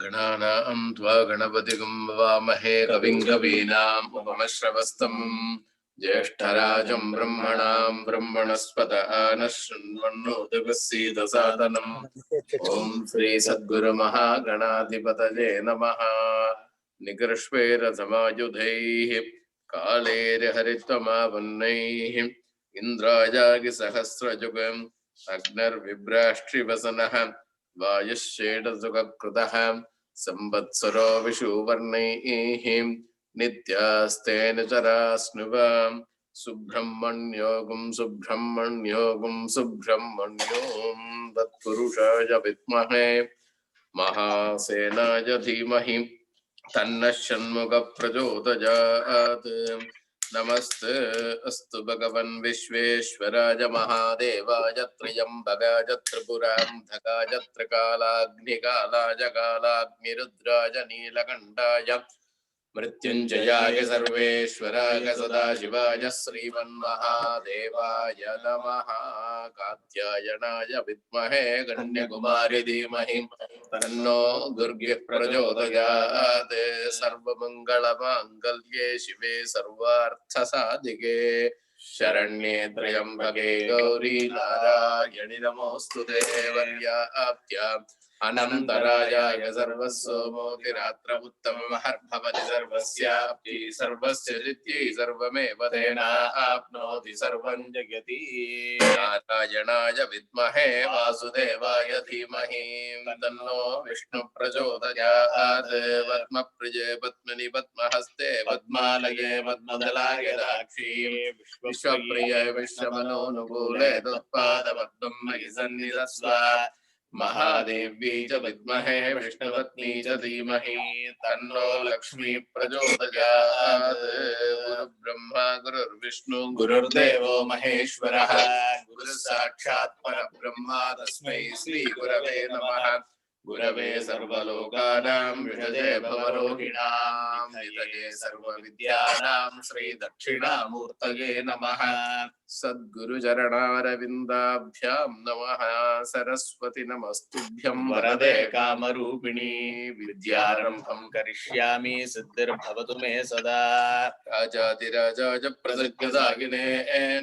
गणानां त्वा गणपतिगं वामहे कविं कवीनाम् उपमश्रवस्तम् ज्येष्ठराजं ब्रह्मणां ब्रह्मणस्पतः नः शृण्वन्नोतिभिस्सीदसादनम् ॐ श्री सद्गुरुमहागणाधिपतये नमः। निकृष्वेरसमायुधैः कालेर्हरित्वमावन्नैः इन्द्रायागिसहस्रजुगम् अग्निर्विभ्राष्ट्रिवसनः वायुश्चेदसुखकृतः संवत्सरो विषुवर्णैः नित्यास्तेन चरास्नुवां सुब्रह्मण्योगं सुब्रह्मण्योगं सुब्रह्मण्यों तत्पुरुषाय विद्महे महासेनाय धीमहि तन्नः षण्मुखः प्रचोदयात्। नमस्ते अस्तु भगवन् विश्वेश्वराय महादेवाय त्र्यम्बकाय त्रिपुरान्धकाय त्रिकालाग्निकालाय कालाग्निरुद्राय नीलकण्ठाय मृत्युञ्जयाय सर्वेश्वराय सदाशिवाय श्रीमन्महादेवाय नमः। कात्यायनाय विद्महे कन्याकुमारी धीमहि तन्नो दुर्गे प्रचोदयात्। सर्वमङ्गलमाङ्गल्ये शिवे सर्वार्थसाधिके शरण्ये त्र्यम्बके गौरी नारायणि नमोऽस्तुते। वर्याप्त्या अनन्तरायाय सर्वस्वमोतिरात्र उत्तममहर्भवति सर्वस्याप्ति सर्वस्य जित्यै सर्वमेव तेनाप्नोति सर्वं जगति। नारायणाय विद्महे वासुदेवाय धीमहि तन्नो विष्णु प्रचोदयात्। पद्मप्रिये पद्मिनि पद्महस्ते पद्मालये पद्मदलाय दाक्षी विश्वप्रिये विश्वमनोनुकूले तत्पादपद्मं मयि सन्निधत्स्व। महादेवी च विद्महे विष्णुपत्नी च धीमहि तन्नो लक्ष्मी प्रचोदयात्। गुरुब्रह्मा गुरुर्विष्णु गुरुर्देवो महेश्वरः गुरुसाक्षात् परब्रह्मा तस्मै श्रीगुरवे नमः। गुरवे सर्वलोकानां विषजे भवरोहिणां निधये सर्वविद्यानां श्रीदक्षिणामूर्तये नमः। सद्गुरुचरणारविन्दाभ्यां नमः। सरस्वती नमस्तुभ्यं वरदे कामरूपिणी विद्यारम्भं करिष्यामि सिद्धिर्भवतु मे सदा। राजाधिराजाय प्रसद्गदागिने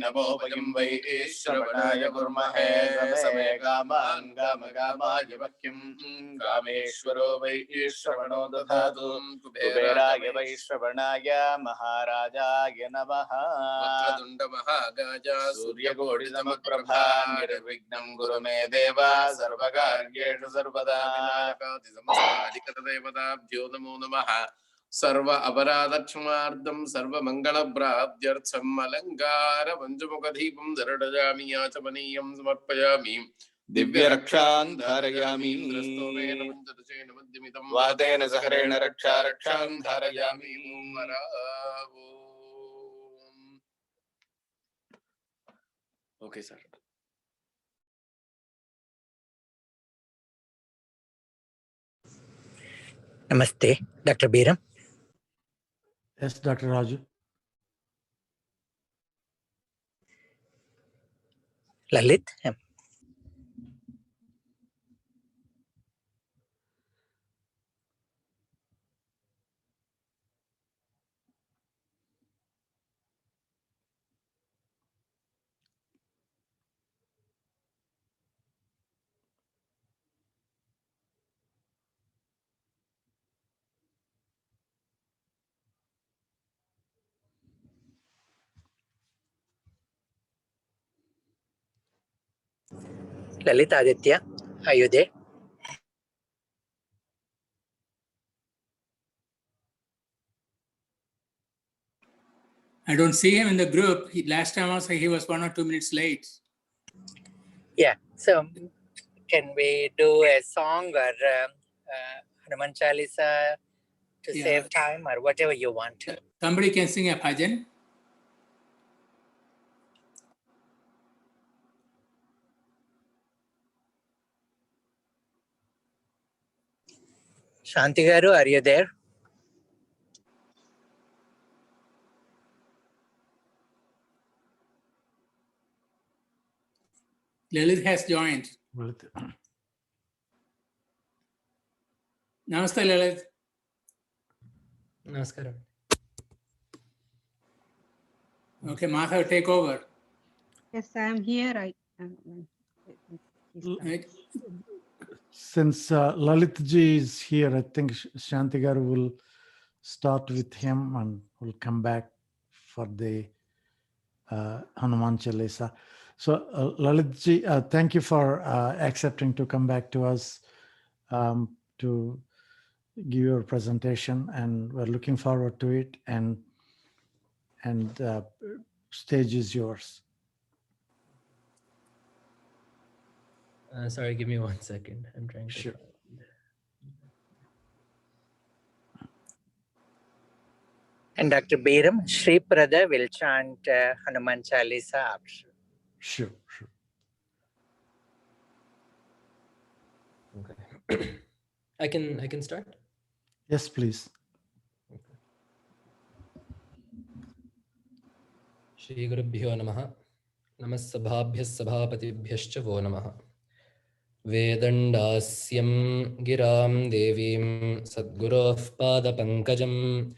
नमो वयं वै श्रवणाय कुर्महे समे कामान् कामकामाय वाक्यं कामेश्वरो वै श्रवणो दधातु। कुबेराय वै श्रवणाय महाराजाय नमः। वक्रतुण्ड महाकाय सूर्यकोटिसमप्रभा निर्विघ्नं कुरु मे देव सर्वकार्येषु सर्वदा। विनायकादिसंस्थादिकृतदेवताभ्यो नमो नमः। सर्व अपराधक्षमार्दं सर्वमङ्गलप्राप्त्यर्थम् अलङ्कार पञ्चमुखदीपं दर्शयामि याचमनीयं समर्पयामि। दिव्यरक्षां धारयामि वातेन सहरेण रक्षां धारयामि। Okay sir. Namaste, Dr. Biram. Yes, Dr. Raju. Lalit. Lalit Aditya, are you there? I don't see him in the group. Last time also he was 1 or 2 minutes late. Yeah. So can we do a song or Hanuman Chalisa to save time or whatever you want? Somebody can sing a bhajan. Shanti Garu, are you there? Lalit has joined. Lalit. Namaste, Lalit. Namaskaram. Okay, Madhav, take over. Yes, I am here. Right. Since Lalit ji is here, I think Shanti Garu will start with him and will come back for the Hanuman Chalisa. So Lalit ji, thank you for accepting to come back to us to give your presentation, and we're looking forward to it. And stage is yours. Sorry, give me 1 second. I'm trying to. Sure. And Dr. Biram, Sri Prada will chant Hanuman Chalisa after. Sure. Okay. I can start. Yes, please. Shri Gurubhyo Namaha. Namasabhabhyas sabhapatibhyascha vo namaha. Vedandasyam giram devim sadguroh pada pankajam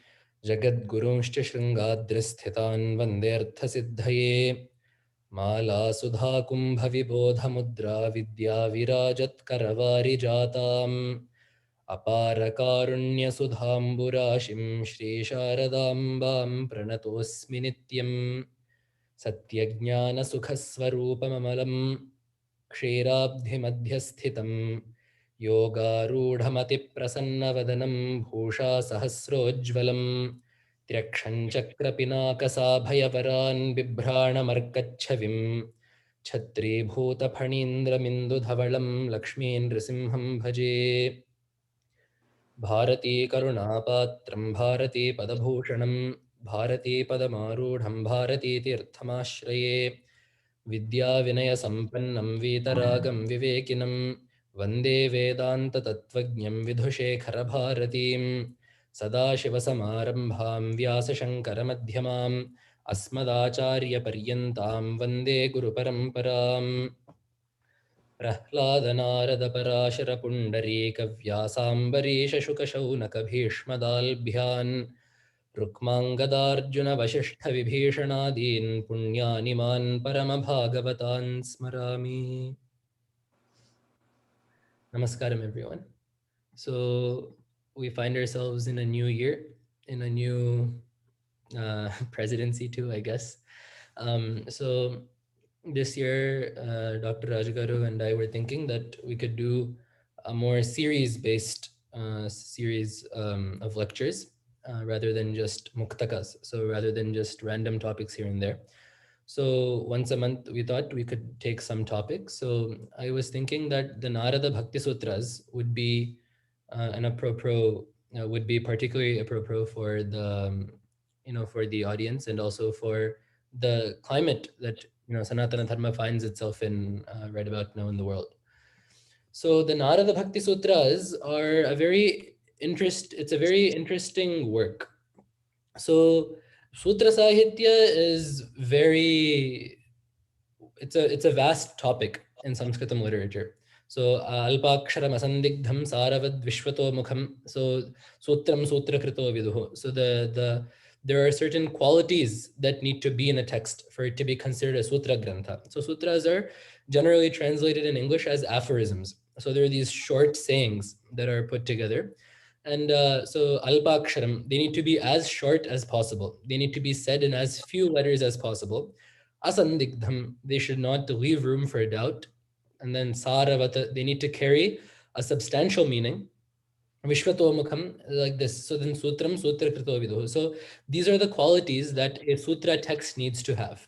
jagadgurunshcha shringadristhithan vandertha siddhaye Mala sudha kumbha vibodha mudra vidya virajat karavari jatam Apara karunya sudhamburashim Shri Sharadambam pranatosmi nityam Satyajnana sukhaswarupamamalam Kshirabdhimadhyasthitam Yogarudhamati prasannavadanam Bhusha sahasrojvalam Triakshanchakrapinakasabhayavaran Bibhranamarkachavim Chhatribhutaphanindramindudhavalam Lakshmindrisimham bhaje Bharati Karunapatram Bharati Padabhushanam Bharati Padamarudham Bharati Tirthamashraye Vidya Vinaya Sampannam Vitaragam Vivekinam Vande Vedanta Tattvajñam Vidhushekhara Bharatim Sadashivasamarambham Vyasa Shankara Madhyamam Asmadacharya Paryantam Vande Guru Paramparam Prahladanarada Parashara Pundarika Vyasambarisha Shukashaunaka Bhishmadalbhyan Rukmangadarjuna Vasishtha Vibhishanadin Punyaniman Paramabhagavatan Smarami. Namaskaram, everyone. So we find ourselves in a new year, in a new presidency too, I guess. So this year, Dr. Rajgaru and I were thinking that we could do a more series-based series of lectures rather than just muktakas. So rather than just random topics here and there. So once a month, we thought we could take some topics. So I was thinking that the Narada Bhakti Sutras would be would be particularly appropriate for the for the audience, and also for the climate that Sanatana Dharma finds itself in right about now in the world. So the Narada Bhakti Sutras are a very interesting work. So Sutra Sahitya is it's a vast topic in Sanskritam literature. So Alpaksharam Asandigdham Saravad Vishwato Mukham. So Sutram Sutra Krito Viduho. So there are certain qualities that need to be in a text for it to be considered a Sutra Grantha. So sutras are generally translated in English as aphorisms. So there are these short sayings that are put together. And so Alpaksharam, they need to be as short as possible. They need to be said in as few letters as possible. Asandigdham, they should not leave room for doubt. And then Saravata, they need to carry a substantial meaning. Vishwatomukham, like this. So then Sutram, Sutra Krito Viduho. So these are the qualities that a sutra text needs to have.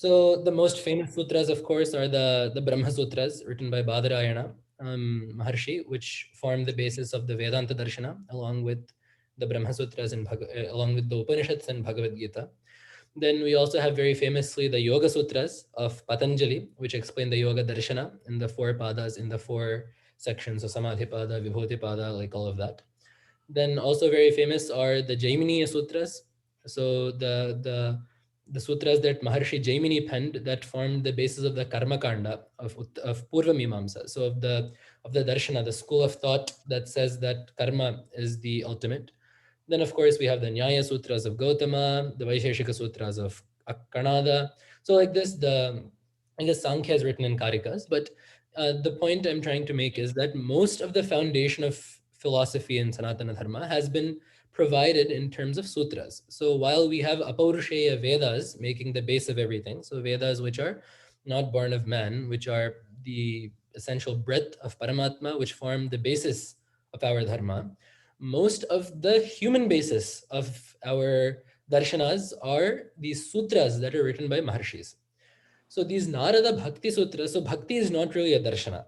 So the most famous sutras, of course, are the Brahma Sutras written by Badarayana Maharshi, which form the basis of the Vedanta Darshana, along with the Brahma Sutras and along with the Upanishads and Bhagavad Gita. Then we also have very famously the Yoga Sutras of Patanjali, which explain the Yoga Darshana in the 4 padas, in the 4 sections of Samadhipada, Vibhutipada, like all of that. Then also very famous are the Jaimini Sutras. So the sutras that Maharshi Jaimini penned that formed the basis of the Karma Kanda of Purva Mimamsa. So of the Darshana, the school of thought that says that karma is the ultimate. Then of course we have the Nyaya Sutras of Gautama, the Vaisheshika Sutras of Kanada. So like this, I guess Sankhya is written in Karikas, but the point I'm trying to make is that most of the foundation of philosophy in Sanatana Dharma has been provided in terms of sutras. So while we have Apaurusheya Vedas making the base of everything, so Vedas which are not born of man, which are the essential breadth of Paramatma, which form the basis of our Dharma, most of the human basis of our darshanas are these sutras that are written by Maharshis. So these Narada Bhakti Sutras, so Bhakti is not really a darshana.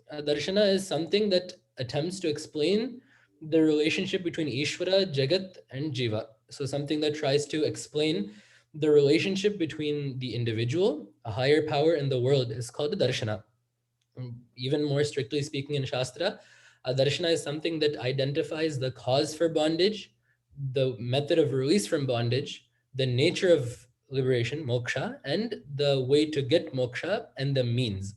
A darshana is something that attempts to explain the relationship between Ishvara, Jagat, and Jiva. So something that tries to explain the relationship between the individual, a higher power, and the world is called a darshana. Even more strictly speaking in Shastra, a darshana is something that identifies the cause for bondage, the method of release from bondage, the nature of liberation, moksha, and the way to get moksha and the means.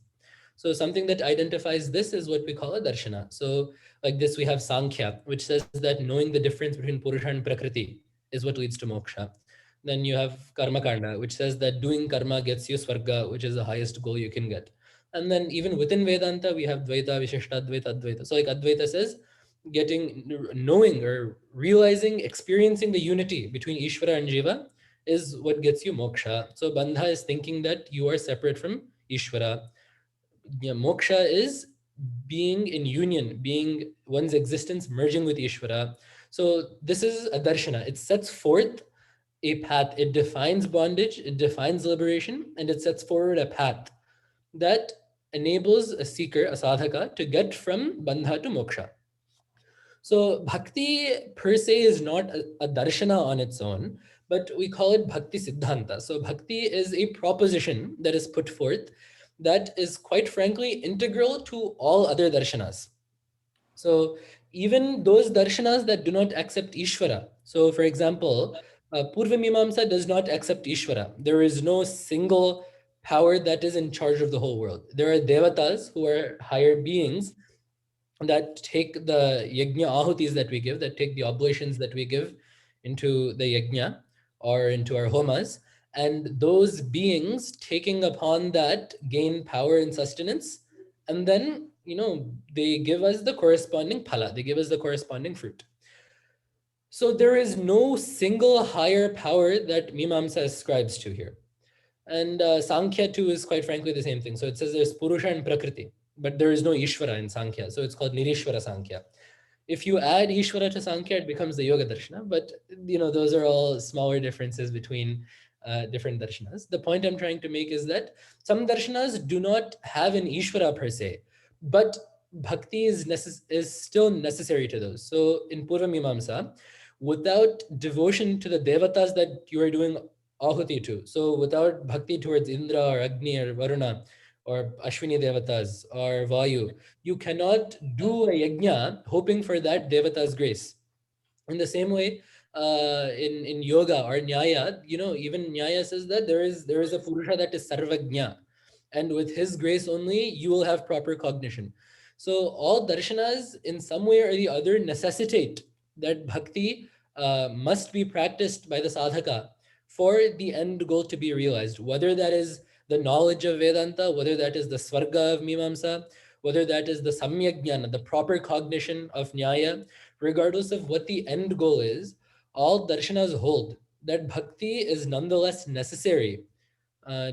So something that identifies this is what we call a darshana. So like this, we have Sankhya, which says that knowing the difference between Purusha and Prakriti is what leads to moksha. Then you have Karma Kanda, which says that doing karma gets you Swarga, which is the highest goal you can get. And then even within Vedanta, we have Dvaita, Vishishta, Advaita, Advaita. So like Advaita says, knowing or realizing, experiencing the unity between Ishvara and Jiva is what gets you moksha. So Bandha is thinking that you are separate from Ishvara. Yeah, moksha is being in union, being one's existence merging with Ishvara. So this is a darshana. It sets forth a path. It defines bondage, it defines liberation, and it sets forward a path that enables a seeker, a sadhaka, to get from bandha to moksha. So bhakti per se is not a darshana on its own, but we call it bhakti siddhanta. So bhakti is a proposition that is put forth that is quite frankly integral to all other darshanas. So even those darshanas that do not accept Ishvara. So for example, Purva Mimamsa does not accept Ishvara. There is no single power that is in charge of the whole world. There are devatas who are higher beings that take the yajna ahutis that we give, that take the oblations that we give into the yajna or into our homas, and those beings taking upon that gain power and sustenance, and then they give us the corresponding phala, they give us the corresponding fruit. So there is no single higher power that Mimamsa ascribes to here. And Sankhya too is quite frankly the same thing. So it says there's Purusha and Prakriti, but there is no Ishvara in Sankhya. So it's called Nirishvara Sankhya. If you add Ishvara to Sankhya, it becomes the Yoga Darshana. But those are all smaller differences between different darshanas. The point I'm trying to make is that some darshanas do not have an Ishvara per se, but bhakti is still necessary to those. So in Purva Mimamsa, without devotion to the devatas that you are doing ahuti to, so without bhakti towards Indra or Agni or Varuna or Ashwini devatas or Vayu, you cannot do a yajna hoping for that devata's grace. In the same way, in yoga or nyaya, even nyaya says that there is a purusha that is sarvagnya, and with his grace only you will have proper cognition. So all darshanas in some way or the other necessitate that bhakti must be practiced by the sadhaka for the end goal to be realized, whether that is the knowledge of Vedanta, whether that is the Svarga of Mimamsa, whether that is the Samyak Jnana, the proper cognition of Nyaya, regardless of what the end goal is, all darshanas hold that bhakti is nonetheless necessary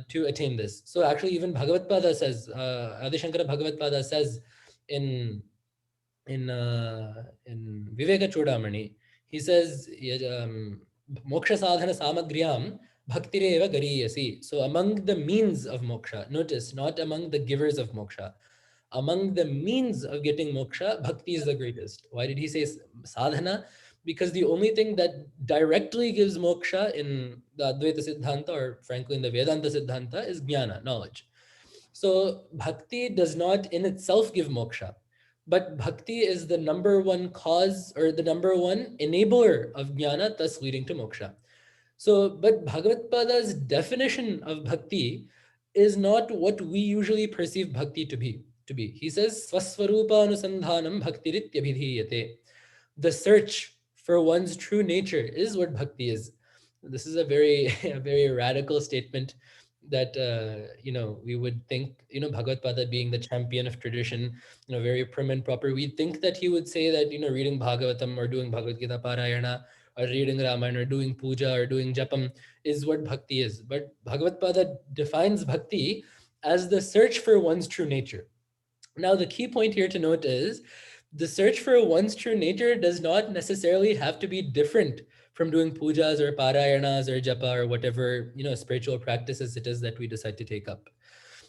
to attain this. So actually even Bhagavat-pada says, Adi Shankara Bhagavat-pada says in Viveka Chudamani, he says, Moksha sadhana samagriyam bhaktireva gariyasi. So among the means of moksha, notice, not among the givers of moksha, among the means of getting moksha, bhakti is the greatest. Why did he say sadhana? Because the only thing that directly gives moksha in the Advaita Siddhanta, or frankly in the Vedanta Siddhanta, is jnana, knowledge. So bhakti does not in itself give moksha, but bhakti is the number one cause or the number one enabler of jnana, thus leading to moksha. So, but Bhagavatpada's definition of bhakti is not what we usually perceive bhakti to be. He says, Swaswarupa anusandhanam bhaktirithyabhidhiyate. The search for one's true nature is what bhakti is. This is a very, a very radical statement that we would think, Bhagavad-pada being the champion of tradition, very prim and proper. We think that he would say that, reading Bhagavatam or doing Bhagavad Gita Parayana or reading Ramayana or doing puja or doing japam is what bhakti is. But Bhagavad-pada defines bhakti as the search for one's true nature. Now, the key point here to note is the search for one's true nature does not necessarily have to be different from doing pujas or parayanas or japa or whatever, spiritual practices it is that we decide to take up.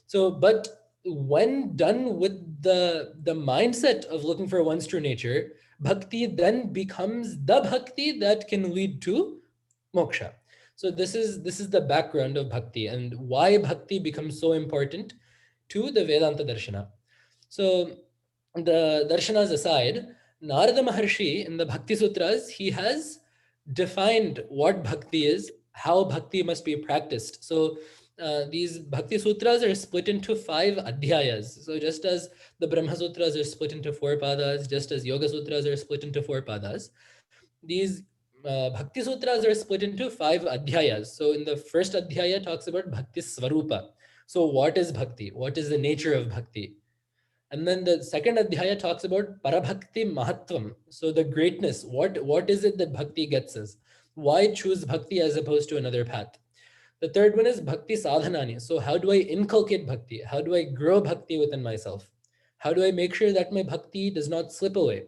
So, but when done with the mindset of looking for one's true nature, bhakti then becomes the bhakti that can lead to moksha. So this is the background of bhakti and why bhakti becomes so important to the Vedanta Darshana. So the darshanas aside, Narada Maharshi in the Bhakti Sutras, he has defined what bhakti is, how bhakti must be practiced. So these Bhakti Sutras are split into 5 adhyayas. So just as the Brahma Sutras are split into 4 padas, just as Yoga Sutras are split into 4 padas, these Bhakti Sutras are split into 5 adhyayas. So in the first adhyaya talks about Bhakti Svarupa. So what is bhakti? What is the nature of bhakti? And then the second adhyaya talks about Parabhakti Mahatvam. So the greatness, what is it that bhakti gets us? Why choose bhakti as opposed to another path? The third one is Bhakti Sadhanani. So how do I inculcate bhakti? How do I grow bhakti within myself? How do I make sure that my bhakti does not slip away?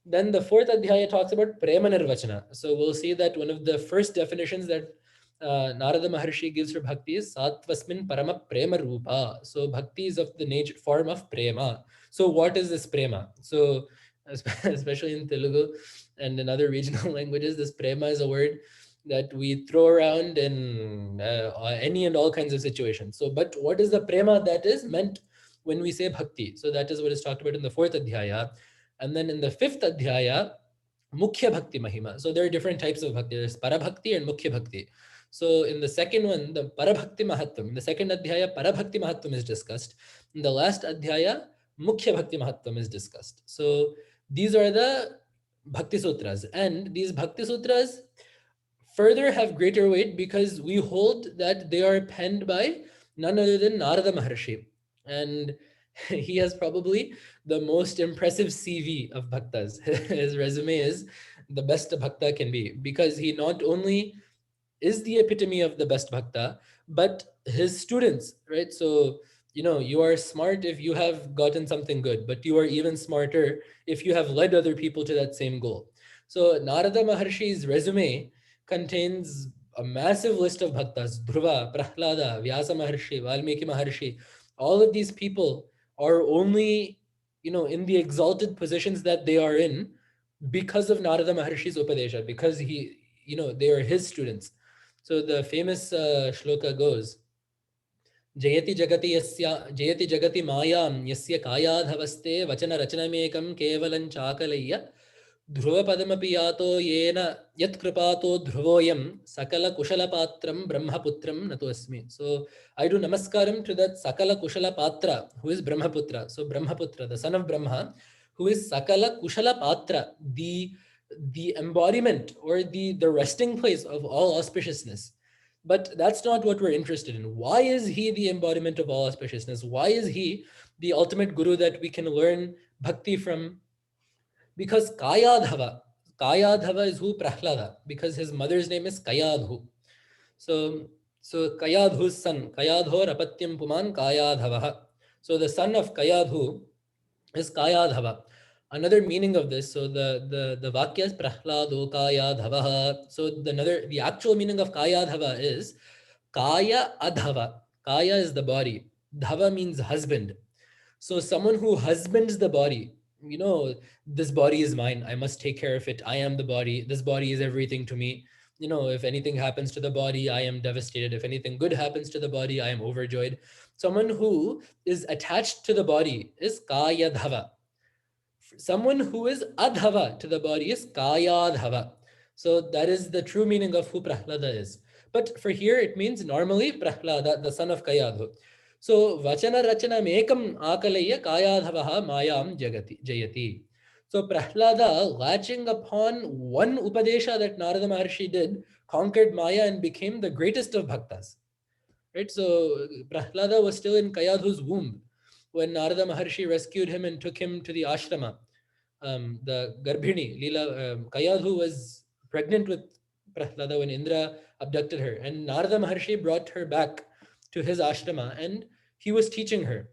Then the fourth adhyaya talks about Prema Nirvachana. So we'll see that one of the first definitions that Narada Maharshi gives for bhakti is Satvasmin Parama Prema Rupa. So bhakti is of the nature form of prema. So what is this prema? So especially in Telugu and in other regional languages, this prema is a word that we throw around in any and all kinds of situations. So, but what is the prema that is meant when we say bhakti? So that is what is talked about in the fourth adhyaya. And then in the fifth adhyaya, Mukhya Bhakti Mahima. So there are different types of bhakti. There's Parabhakti and Mukhya Bhakti. So in the second one, the Parabhakti Mahatvam, in the second adhyaya, Parabhakti Mahatvam is discussed. In the last adhyaya, Mukhya Bhakti Mahatvam is discussed. So these are the Bhakti Sutras. And these Bhakti Sutras further have greater weight because we hold that they are penned by none other than Narada Maharshi. And he has probably the most impressive CV of bhaktas. His resume is the best a bhakta can be because he not only is the epitome of the best bhakta, but his students, right? So, you are smart if you have gotten something good, but you are even smarter if you have led other people to that same goal. So Narada Maharshi's resume contains a massive list of bhaktas, Dhruva, Prahlada, Vyasa Maharshi, Valmiki Maharshi. All of these people are only, in the exalted positions that they are in because of Narada Maharshi's Upadesha, because they are his students. So the famous shloka goes, Jayati jagati mayam yasya kayadhavaste vachana rachanamekam kevalan chakalayya Dhruva padamapi yato yena yat kripato dhruvoyam sakala kushala patram brahmaputram natu asmi. So I do namaskaram to that sakala kushala patra who is Brahmaputra. So Brahmaputra, the son of Brahma, who is sakala kushala patra, the embodiment or the resting place of all auspiciousness. But that's not what we're interested in. Why is he the embodiment of all auspiciousness? Why is he the ultimate guru that we can learn bhakti from? Because Kayadhava is who? Prahlada, because his mother's name is Kayadhu. So Kayadhu's son, Kayadho Rapatyam Puman Kayadhavaha. So the son of Kayadhu is Kayadhava. another meaning of this, so the vakya is prahlado kaya dhavaha. So the actual meaning of kaya dhava is kaya adhava. Kaya is the body. Dhava means husband. So someone who husbands the body, this body is mine. I must take care of it. I am the body. This body is everything to me. If anything happens to the body, I am devastated. If anything good happens to the body, I am overjoyed. Someone who is attached to the body is kaya dhava. Someone who is adhava to the body is kayadhava. So that is the true meaning of who Prahlada is. But for here, it means normally Prahlada, the son of Kayadhu. So vachana rachana mekam akalaya kayadhavaha mayam jayati. So Prahlada, latching upon one upadesha that Narada Maharshi did, conquered Maya and became the greatest of bhaktas. Right? So Prahlada was still in Kayadhu's womb when Narada Maharshi rescued him and took him to the ashrama. The Garbhini, Kayadhu was pregnant with Prahlada when Indra abducted her, and Narada Maharshi brought her back to his ashrama and he was teaching her.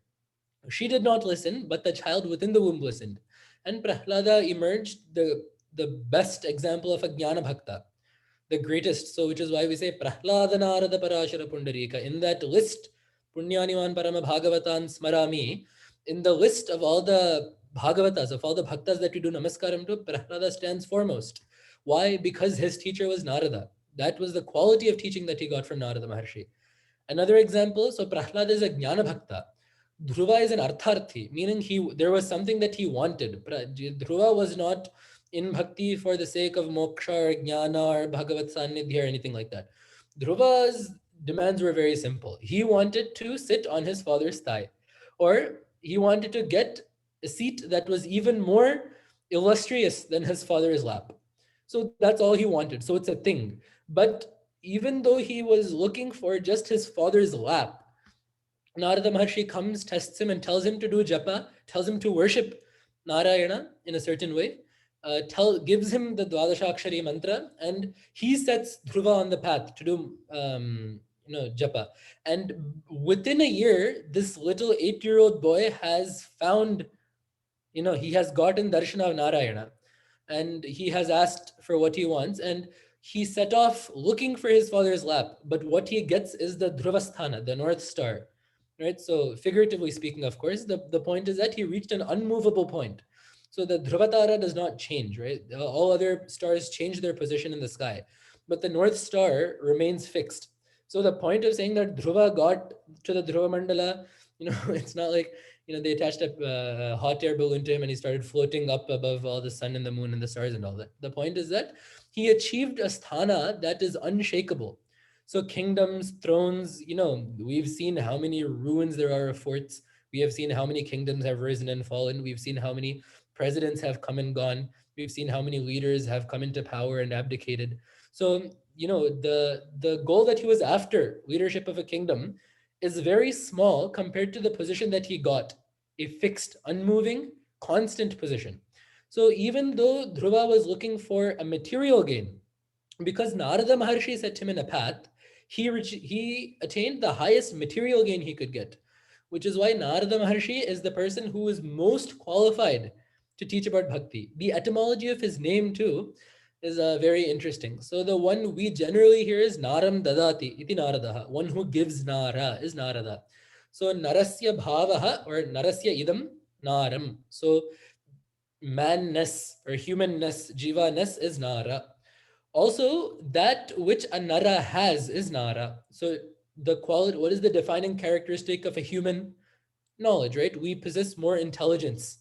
She did not listen, but the child within the womb listened. And Prahlada emerged the best example of a Jnana Bhakta, the greatest. So, which is why we say Prahlada Narada Parashara Pundarika. In that list, Punyaniman Parama Bhagavatan Smarami, in the list of all the Bhagavatas, of all the Bhaktas that we do Namaskaram to, Prahlada stands foremost. Why? Because his teacher was Narada. That was the quality of teaching that he got from Narada Maharshi. Another example, so Prahlada is a Jnana Bhakta. Dhruva is an Artharthi, meaning there was something that he wanted. Dhruva was not in bhakti for the sake of moksha or jnana or bhagavat sannidhya or anything like that. Dhruva's demands were very simple. He wanted to sit on his father's thigh, or he wanted to get a seat that was even more illustrious than his father's lap. So that's all he wanted. So it's a thing. But even though he was looking for just his father's lap, Narada Maharshi comes, tests him, and tells him to do japa, tells him to worship Narayana in a certain way, gives him the Dvadashakshari mantra, and he sets Dhruva on the path to do japa. And within a year, this little 8-year-old boy has found, he has gotten darshan of Narayana, and he has asked for what he wants, and he set off looking for his father's lap, but what he gets is the Dhruvasthana, the North Star. Right? So figuratively speaking, of course, the point is that he reached an unmovable point. So the Dhruvatara does not change, right? All other stars change their position in the sky, but the North Star remains fixed. So the point of saying that Dhruva got to the Dhruva Mandala, it's not like, they attached a hot air balloon to him and he started floating up above all the sun and the moon and the stars and all that. The point is that he achieved a sthana that is unshakable. So kingdoms, thrones, we've seen how many ruins there are of forts. We have seen how many kingdoms have risen and fallen. We've seen how many presidents have come and gone. We've seen how many leaders have come into power and abdicated. So, the goal that he was after, leadership of a kingdom, is very small compared to the position that he got, a fixed, unmoving, constant position. So even though Dhruva was looking for a material gain, because Narada Maharshi set him in a path, he attained the highest material gain he could get, which is why Narada Maharshi is the person who is most qualified to teach about bhakti. The etymology of his name too is very interesting. So the one we generally hear is Naram Dadati iti Naradaha. One who gives Nara is Narada. So Narasya Bhavaha or Narasya Idam Naram. So manness or humanness, jivaness is Nara. Also, that which a Nara has is Nara. So the quality, what is the defining characteristic of a human? Knowledge, right? We possess more intelligence.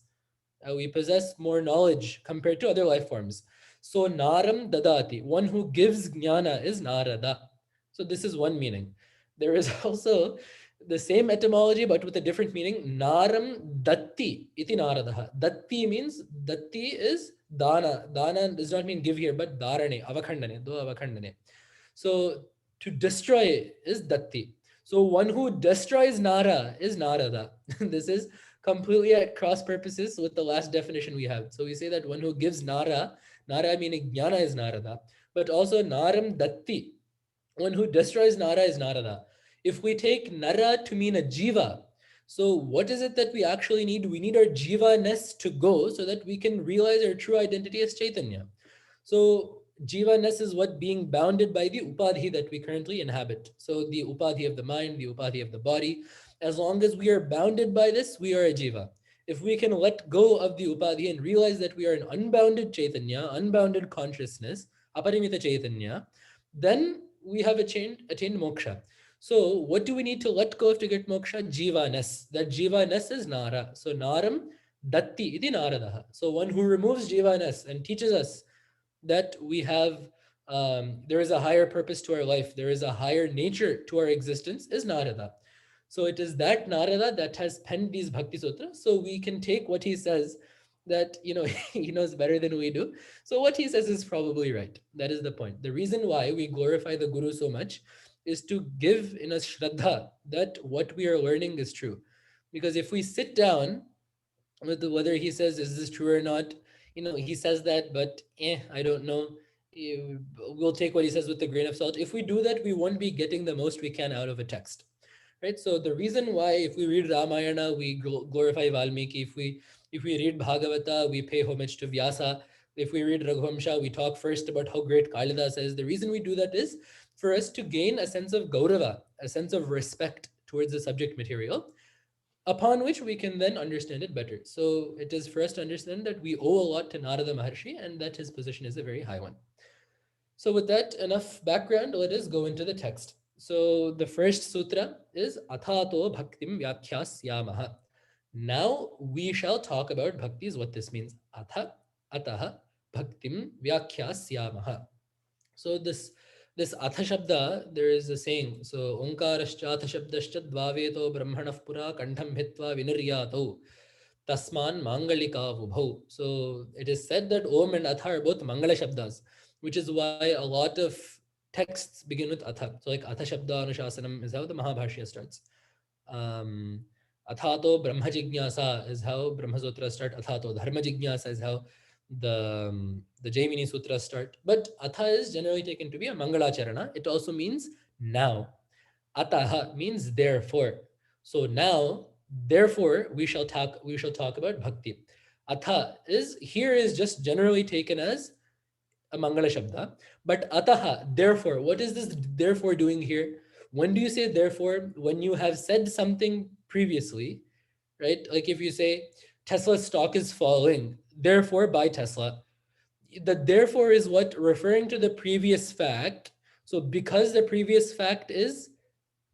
We possess more knowledge compared to other life forms. So Naram Dadati, one who gives jnana is Narada. So this is one meaning. There is also the same etymology but with a different meaning. Naram Datti iti Naradaha. Datti means, Datti is dana. Dana does not mean give here, but dharane, avakhandane, do avakhandane. So to destroy is Datti. So one who destroys Nara is Narada. This is completely at cross purposes with the last definition we have. So we say that one who gives Nara, Nara meaning jnana is Narada, but also Naram Datti, one who destroys Nara is Narada. If we take Nara to mean a jiva, So what is it that we actually need? We need our jiva-ness to go so that we can realize our true identity as Chaitanya. So jiva-ness is what being bounded by the upadhi that we currently inhabit. So the upadhi of the mind, the upadhi of the body, as long as we are bounded by this, we are a jiva. If we can let go of the upadhi and realize that we are an unbounded Chaitanya, unbounded consciousness, aparimita Chaitanya, then we have attained moksha. So what do we need to let go of to get moksha? Jiva-ness. That jiva-ness is Nara. So Naram Datti iti Naradaha. So one who removes jiva-ness and teaches us that we have, there is a higher purpose to our life, there is a higher nature to our existence is Narada. So it is that Narada that has penned these Bhakti Sutras. So we can take what he says that, he knows better than we do. So what he says is probably right. That is the point. The reason why we glorify the Guru so much is to give in us Shraddha that what we are learning is true. Because if we sit down with whether he says, is this true or not? He says that, but I don't know. We'll take what he says with a grain of salt. If we do that, we won't be getting the most we can out of a text, right? So the reason why, if we read Ramayana, we glorify Valmiki. If we read Bhagavata, we pay homage to Vyasa. If we read Raghuvamsha, we talk first about how great Kalidasa is. The reason we do that is for us to gain a sense of gaurava, a sense of respect towards the subject material, upon which we can then understand it better. So it is for us to understand that we owe a lot to Narada Maharshi and that his position is a very high one. So with that enough background, let us go into the text. So the first sutra is Athato Bhaktim Vyakhyāsyāmaha. Now we shall talk about bhakti, is what this means. Ataha Bhaktim Vyakhyāsyāmaha. So this atha shabda, there is a saying. So Omkarascha atha shabdascha dvaveto brahmanah pura kantham hitva viniryato tasman mangalika vubhau. So it is said that Om and Atha are both Mangala shabdas, which is why a lot of texts begin with Atha. So like Atha shabda anushasanam is how the Mahabhashya starts. Athato Brahma Jignasa is how Brahma Sutras start. Athato Dharma Jignasa is how the Jaimini Sutras start. But Atha is generally taken to be a Mangalacharana. It also means now. Ataha means therefore. So now, therefore, we shall talk about bhakti. Atha is just generally taken as a Mangala Shabda. But Ataha, therefore, what is this therefore doing here? When do you say therefore? When you have said something previously, right? Like if you say Tesla's stock is falling, therefore buy Tesla. The therefore is what referring to the previous fact. So because the previous fact is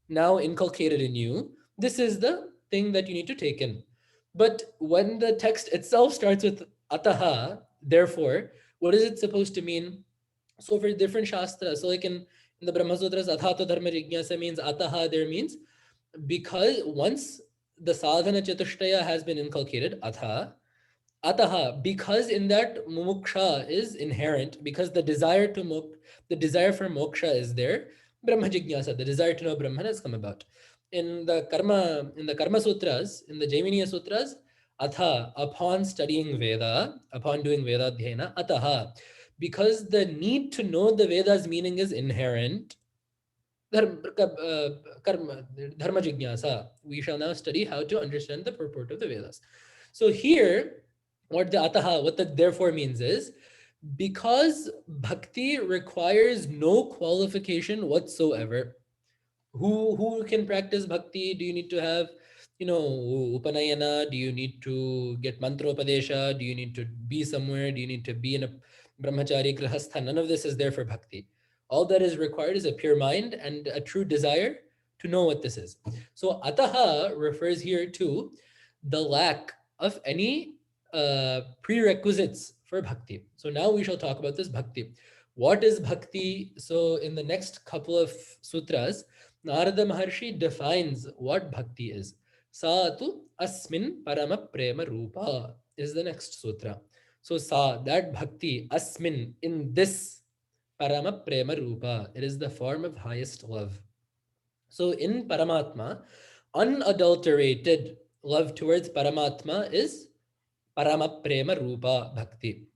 now inculcated in you, this is the thing that you need to take in. But when the text itself starts with Ataha, therefore, what is it supposed to mean? So for different shastras, so like in the Brahma Sutras, Athato Dharma Jignasa means Ataha there means because once the sadhana chatushtaya has been inculcated, Ataha, because in that mumuksha is inherent, because the desire for moksha is there, Brahma Jignasa, the desire to know Brahman has come about. In the Karma Sutras, in the Jaiminiya Sutras, Atha, upon studying Veda, upon doing Veda Dhyana, Ataha, because the need to know the Veda's meaning is inherent, Dharma Jignasa. We shall now study how to understand the purport of the Vedas. So here, what the therefore means is, because bhakti requires no qualification whatsoever. Who can practice bhakti? Do you need to have, upanayana? Do you need to get mantropadesha? Do you need to be somewhere? Do you need to be in a brahmachari, grihastha? None of this is there for bhakti. All that is required is a pure mind and a true desire to know what this is. So ataha refers here to the lack of any prerequisites for bhakti. So now we shall talk about this bhakti. What is bhakti? So in the next couple of sutras, Narada Maharshi defines what bhakti is. Sa tu asmin parama prema rupa is the next sutra. So sa, that bhakti, asmin, in this parama prema rupa, it is the form of highest love. So in Paramatma, unadulterated love towards Paramatma is Parama Prema Rupa Bhakti.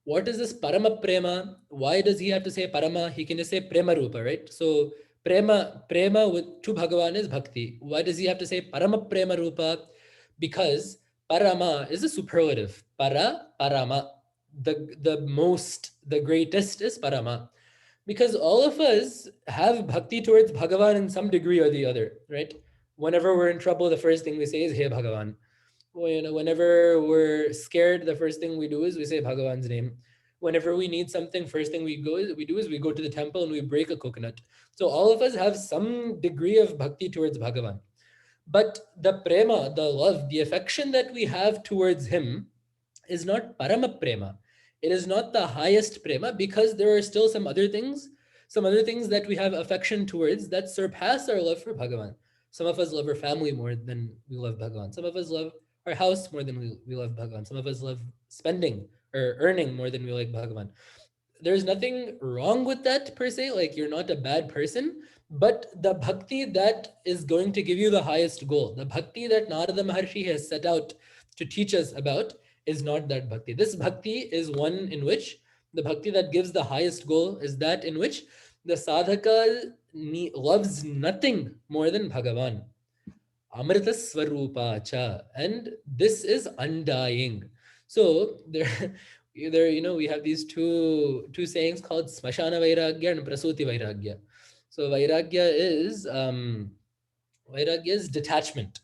What is this Parama Prema? Why does he have to say Parama? He can just say Prema Rupa, right? So prema to Bhagavan is bhakti. Why does he have to say parama prema rupa? Because parama is a superlative. Parama. The greatest is parama. Because all of us have bhakti towards Bhagavan in some degree or the other, right? Whenever we're in trouble, the first thing we say is, Hey Bhagavan. Whenever we're scared, the first thing we do is we say Bhagavan's name. Whenever we need something, first thing we do is we go to the temple and we break a coconut. So all of us have some degree of bhakti towards Bhagavan. But the prema, the love, the affection that we have towards him is not parama prema. It is not the highest prema, because there are still some other things that we have affection towards that surpass our love for Bhagavan. Some of us love our family more than we love Bhagavan. Some of us love our house more than we love Bhagavan. Some of us love spending or earning more than we like Bhagavan. There's nothing wrong with that per se, like you're not a bad person, but the bhakti that is going to give you the highest goal, the bhakti that Narada Maharshi has set out to teach us about, is not that bhakti. This bhakti is one in which the bhakti that gives the highest goal is that in which the sadhaka loves nothing more than Bhagavan. Amrita Swarupa cha, and this is undying. So there, we have these two sayings called Smashana Vairagya and Prasuti Vairagya. So Vairagya is detachment.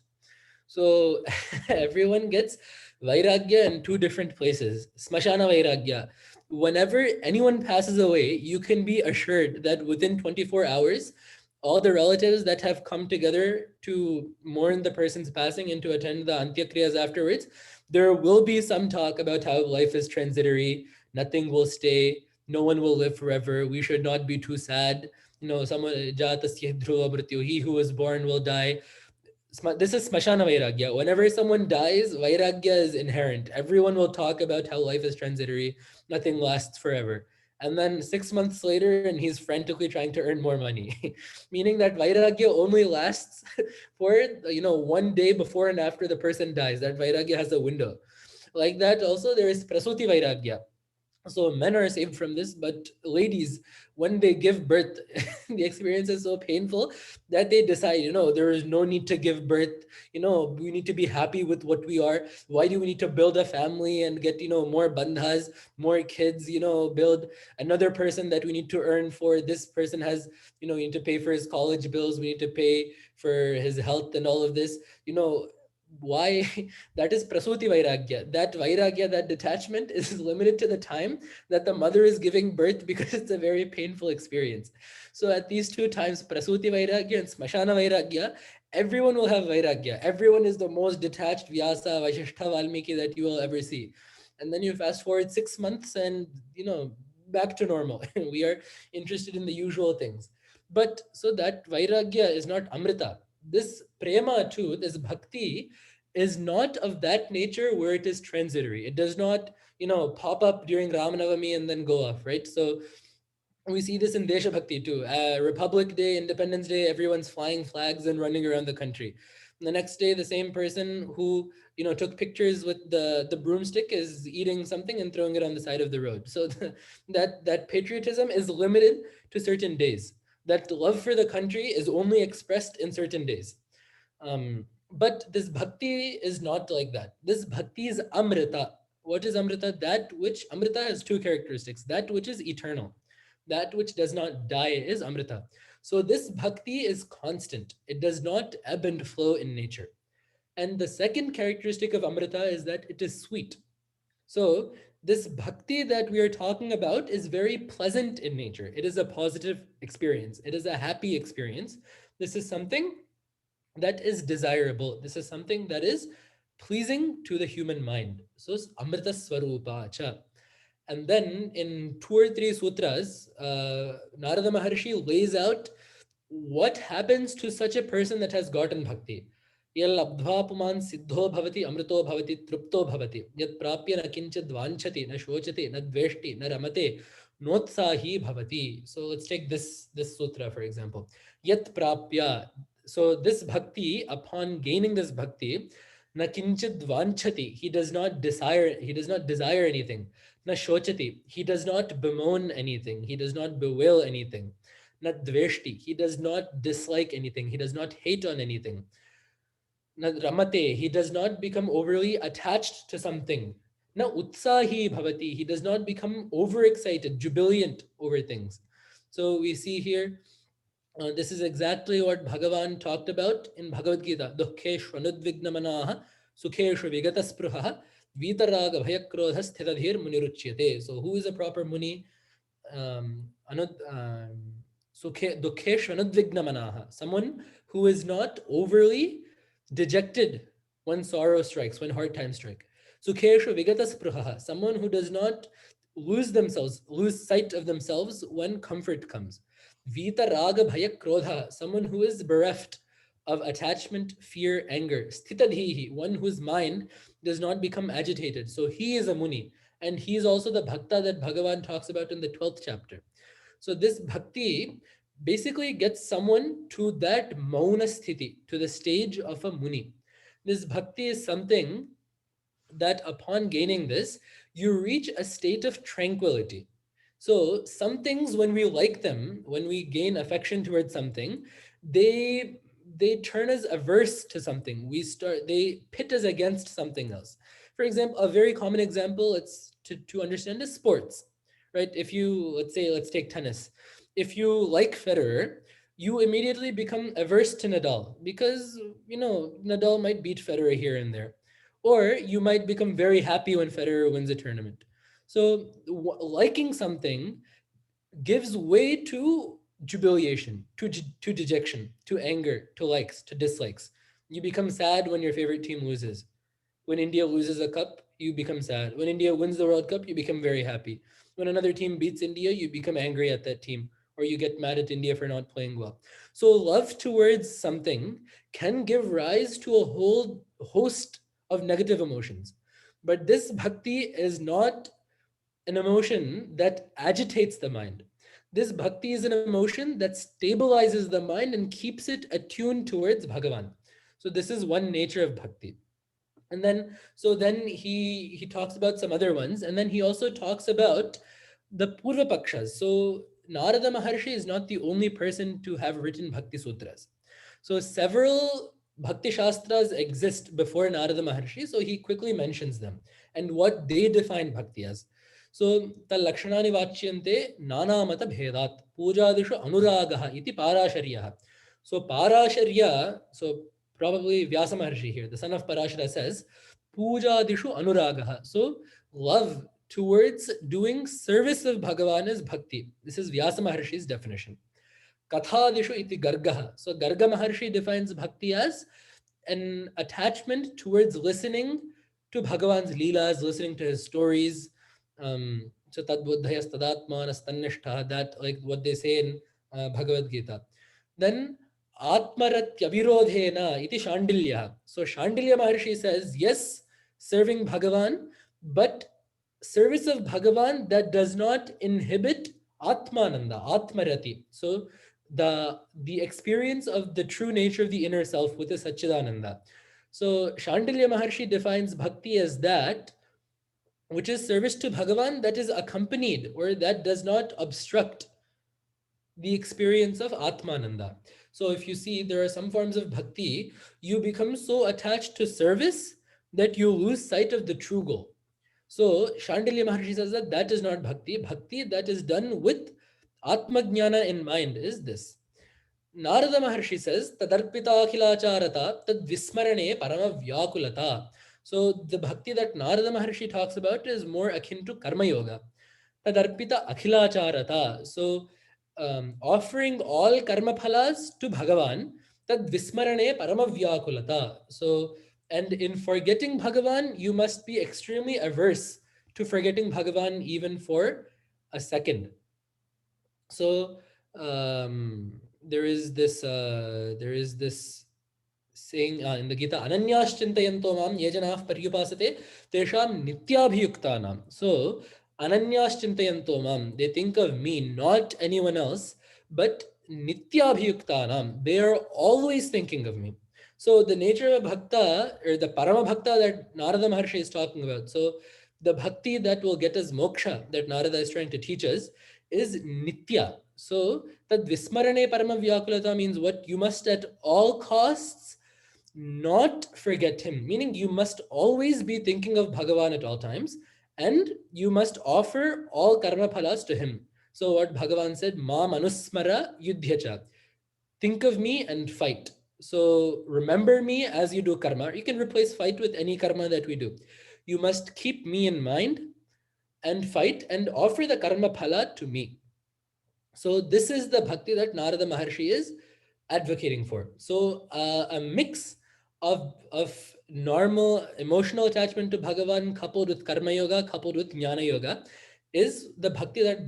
So everyone gets Vairagya in two different places. Smashana Vairagya. Whenever anyone passes away, you can be assured that within 24 hours, all the relatives that have come together to mourn the person's passing and to attend the Antyakriyas afterwards, there will be some talk about how life is transitory, nothing will stay, no one will live forever, we should not be too sad. Someone, Jatasya dhruva mrityu, he who was born will die. This is Smashana Vairagya. Whenever someone dies, Vairagya is inherent. Everyone will talk about how life is transitory, nothing lasts forever. And then 6 months later, and he's frantically trying to earn more money. Meaning that Vairagya only lasts for, 1 day before and after the person dies. That Vairagya has a window. Like that also, there is Prasuti Vairagya. So men are saved from this, but ladies, when they give birth, the experience is so painful that they decide, there is no need to give birth. We need to be happy with what we are. Why do we need to build a family and get, more bandhas, more kids, build another person that we need to earn for? This person has, we need to pay for his college bills. We need to pay for his health and all of this, why? That is Prasuti Vairagya. That Vairagya, that detachment is limited to the time that the mother is giving birth, because it's a very painful experience. So at these two times, Prasuti Vairagya and Smashana Vairagya, everyone will have Vairagya. Everyone is the most detached Vyasa, Vasishtha, Valmiki that you will ever see. And then you fast forward 6 months and, back to normal. We are interested in the usual things. But so that Vairagya is not Amrita. This prema too, this bhakti, is not of that nature where it is transitory. It does not, pop up during Ramanavami and then go off, right? So we see this in Desha Bhakti too. Republic Day, Independence Day, everyone's flying flags and running around the country. And the next day, the same person who, took pictures with the broomstick is eating something and throwing it on the side of the road. So that patriotism is limited to certain days. That love for the country is only expressed in certain days. But this bhakti is not like that. This bhakti is amrita. What is amrita? That which, amrita has two characteristics. That which is eternal. That which does not die is amrita. So this bhakti is constant. It does not ebb and flow in nature. And the second characteristic of amrita is that it is sweet. So this bhakti that we are talking about is very pleasant in nature. It is a positive experience. It is a happy experience. This is something that is desirable. This is something that is pleasing to the human mind. So Amrita Swarupa cha. And then in 2 or 3 sutras, Narada Maharshi lays out what happens to such a person that has gotten bhakti. H.E.A.L. abdhvapuman siddho bhavati amrito bhavati trupto bhavati yat prapya na kinchid vanchati na shochati na dveshti na ramate notsahi bhavati. So let's take this sutra for example. Yat prapya. So this bhakti, upon gaining this bhakti, na kinchid vanchati, he does not desire anything. Na shochati, he does not bemoan anything, he does not bewail anything. na dveshti. He does not dislike anything. He does not hate on anything. Na ramate. He does not become overly attached to something. Na utsahi bhavati. He does not become overexcited, jubilant over things. So we see here, this is exactly what Bhagavan talked about in Bhagavad Gita. Dukkheshu anudvignamanaha sukheshu vigataspruha vitaraga bhayakrodha sthitadhir muniruchyate. So who is a proper muni? Dukkheshu anudvignamanaha. Someone who is not overly dejected when sorrow strikes, when hard times strike. Sukheshu vigataspruha. Someone who does not lose sight of themselves when comfort comes. Vita raga bhaya krodha, someone who is bereft of attachment, fear, anger. Sthitadhihi, one whose mind does not become agitated. So he is a muni. And he is also the bhakta that Bhagavan talks about in the 12th chapter. So this bhakti basically gets someone to that mauna sthiti, to the stage of a muni. This bhakti is something that upon gaining this, you reach a state of tranquility. So some things, when we like them, when we gain affection towards something, they turn us averse to something. They pit us against something else. For example, a very common example, it's to understand is sports, right? If you, let's take tennis. If you like Federer, you immediately become averse to Nadal because, Nadal might beat Federer here and there. Or you might become very happy when Federer wins a tournament. So liking something gives way to jubilation, to dejection, to anger, to likes, to dislikes. You become sad when your favorite team loses. When India loses a cup, you become sad. When India wins the World Cup, you become very happy. When another team beats India, you become angry at that team, or you get mad at India for not playing well. So love towards something can give rise to a whole host of negative emotions. But this bhakti is not an emotion that agitates the mind. This bhakti is an emotion that stabilizes the mind and keeps it attuned towards Bhagavan. So this is one nature of bhakti. And then he talks about some other ones, and then he also talks about the Purva Pakshas. So Narada Maharshi is not the only person to have written Bhakti Sutras. So several Bhakti Shastras exist before Narada Maharshi, so he quickly mentions them and what they define Bhakti as. So tal lakshanani vachyante nanamata bhedat pujadishu anuragaha iti parasharyaha. So parasharya, so probably Vyasa Maharshi here, the son of Parashara, says, Pujadishu anuragaha. So love towards doing service of Bhagavan is bhakti. This is Vyasa Maharshi's definition. Kathadishu iti gargaha. So Garga Maharshi defines bhakti as an attachment towards listening to Bhagavan's leelas, listening to his stories. So tadbuddhayas tadatmanas tannishtha, that like what they say in Bhagavad Gita. Then Atmaratyavirodhena iti Shandilya. So Shandilya Maharshi says, yes, serving Bhagavan, but service of Bhagavan that does not inhibit Atmananda, Atmarati. So the experience of the true nature of the inner self with the Satchidananda. So Shandilya Maharshi defines bhakti as that which is service to Bhagavan that is accompanied or that does not obstruct the experience of Atmananda. So if you see, there are some forms of bhakti, you become so attached to service that you lose sight of the true goal. So Shandilya Maharshi says that that is not bhakti. Bhakti that is done with Atmajnana in mind is this. Narada Maharshi says, Tadarpita akhilacharata tad vismarane parama vyakulata. So the bhakti that Narada Maharshi talks about is more akin to karma yoga. Tadarpita akhilacharata. So offering all karma phalas to Bhagavan, tad vismarane parama vyakulata. So, and in forgetting Bhagavan, you must be extremely averse to forgetting Bhagavan even for a second. So there is this saying in the Gita, Ananyashchintayanto mam yejanah paryupasate tesham nityabhiyuktanam. So Ananyashchintayanto mam, they think of me, not anyone else, but nityabhiyuktanam, they are always thinking of me. So the nature of bhakta, or the parama bhakta that Narada Maharshi is talking about, so the bhakti that will get us moksha that Narada is trying to teach us, is nitya. So tad vismarane parama vyakulata means what? You must at all costs not forget him, meaning you must always be thinking of Bhagavan at all times, and you must offer all karma phalas to him. So what Bhagavan said, ma manusmara yudhyacha, think of me and fight. So remember me as you do karma. You can replace fight with any karma that we do. You must keep me in mind and fight and offer the karma phala to me. So this is the bhakti that Narada Maharshi is advocating for. So a mix of normal emotional attachment to Bhagavan coupled with karma yoga, coupled with jnana yoga, is the bhakti that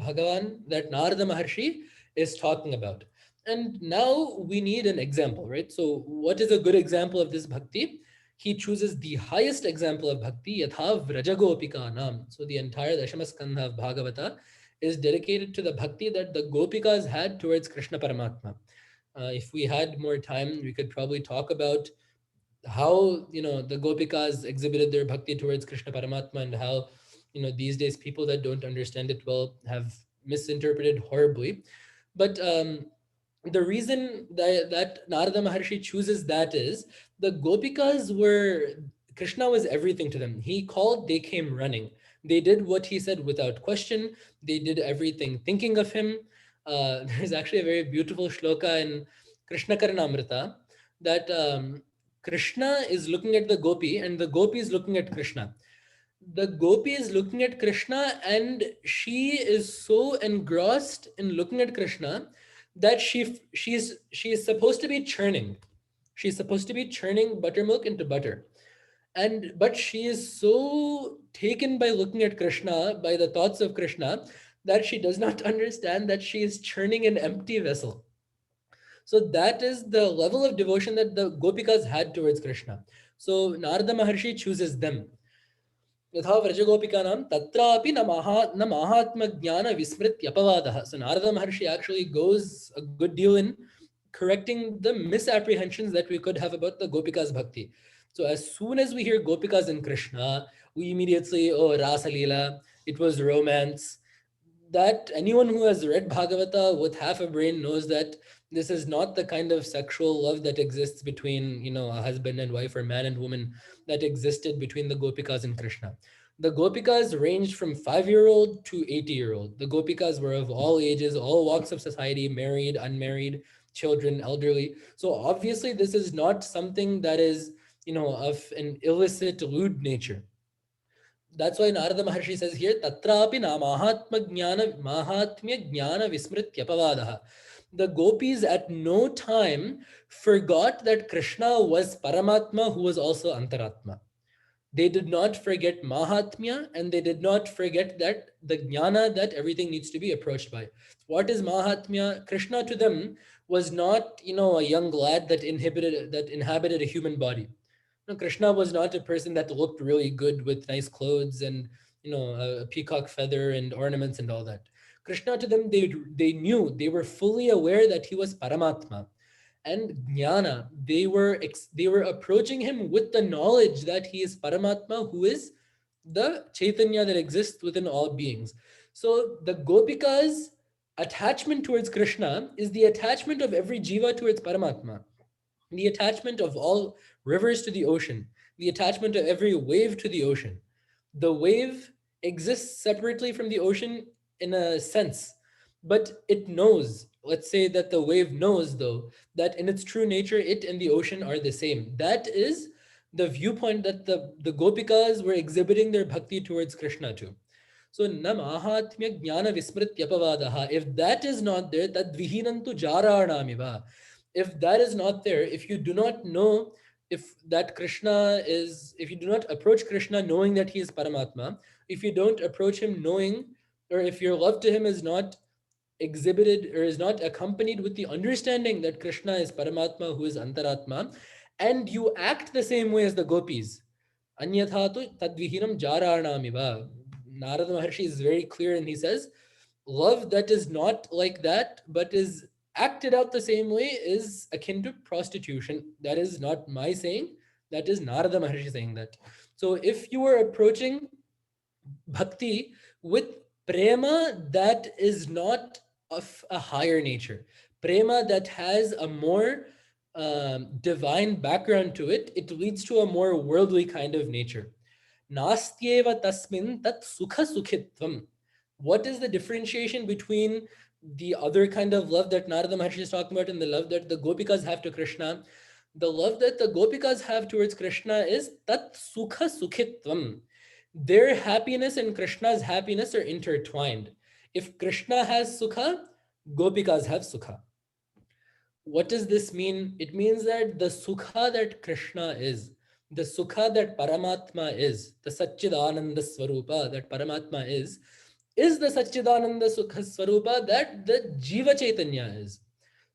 that Narada Maharshi is talking about. And now we need an example, right? So what is a good example of this bhakti? He chooses the highest example of bhakti, Yatha Vrajagopika Nam. So the entire Dashamaskandha of Bhagavata is dedicated to the bhakti that the Gopikas had towards Krishna Paramatma. If we had more time, we could probably talk about how the Gopikas exhibited their bhakti towards Krishna Paramatma, and how these days people that don't understand it well have misinterpreted horribly. But the reason that Narada Maharshi chooses that is the Gopikas Krishna was everything to them. He called, they came running. They did what he said without question. They did everything thinking of him. There's actually a very beautiful shloka in Krishna Karanamrita that Krishna is looking at the gopi and the gopi is looking at Krishna. The gopi is looking at Krishna and she is so engrossed in looking at Krishna that she is supposed to be churning. She's supposed to be churning buttermilk into butter. But she is so taken by looking at Krishna, by the thoughts of Krishna, that she does not understand that she is churning an empty vessel. So that is the level of devotion that the Gopikas had towards Krishna. So Narada Maharshi chooses them. Yatha Vrajagopikanam tatrapi na mahatma jnana vismrityapavadaha. So Narada Maharshi actually goes a good deal in correcting the misapprehensions that we could have about the Gopikas Bhakti. So as soon as we hear Gopikas and Krishna, we immediately, Rasa Leela, it was romance. That anyone who has read Bhagavata with half a brain knows that this is not the kind of sexual love that exists between, a husband and wife or man and woman that existed between the Gopikas and Krishna. The Gopikas ranged from 5-year-old to 80-year-old. The Gopikas were of all ages, all walks of society, married, unmarried, children, elderly. So obviously this is not something that is, of an illicit, lewd nature. That's why Narada Maharshi says here, Tatrapi na mahatmya jnana vismrityapavadaha. The gopis at no time forgot that Krishna was Paramatma, who was also Antaratma. They did not forget Mahatmya, and they did not forget that the jnana that everything needs to be approached by. What is Mahatmya? Krishna to them was not, a young lad that inhabited a human body. Krishna was not a person that looked really good with nice clothes and a peacock feather and ornaments and all that. Krishna to them, they knew, they were fully aware that he was Paramatma. And jnana, they were approaching him with the knowledge that he is Paramatma, who is the Chaitanya that exists within all beings. So the Gopika's attachment towards Krishna is the attachment of every jiva towards Paramatma. The attachment of all rivers to the ocean, the attachment of every wave to the ocean. The wave exists separately from the ocean in a sense, but it knows, let's say that the wave knows though, that in its true nature, it and the ocean are the same. That is the viewpoint that the Gopikas were exhibiting their bhakti towards Krishna to. So, na mahatmya jnana vismrityapavadaha. If that is not there, tad vihinantu jaranamiva. If that is not there, if you do not know if you do not approach Krishna knowing that he is Paramatma, if you don't approach him knowing, or if your love to him is not exhibited or is not accompanied with the understanding that Krishna is Paramatma, who is Antaratma, and you act the same way as the gopis, anyatha tadvihinam jaranamiva. Narada Maharshi is very clear and he says, love that is not like that, but is acted out the same way is akin to prostitution. That is not my saying. That is Narada Maharshi saying that. So if you are approaching bhakti with Prema that is not of a higher nature, prema that has a more divine background to it, it leads to a more worldly kind of nature. Nastyeva tasmin tat sukha sukhitvam. What is the differentiation between the other kind of love that Narada Maharshi is talking about and the love that the Gopikas have to Krishna? The love that the Gopikas have towards Krishna is tat sukha sukhitvam. Their happiness and Krishna's happiness are intertwined. If Krishna has sukha, Gopikas have sukha. What does this mean? It means that the sukha that Krishna is, the sukha that Paramatma is, the Satchidananda Swarupa that Paramatma is the Satchidananda Sukha Swarupa that the Jiva Chaitanya is.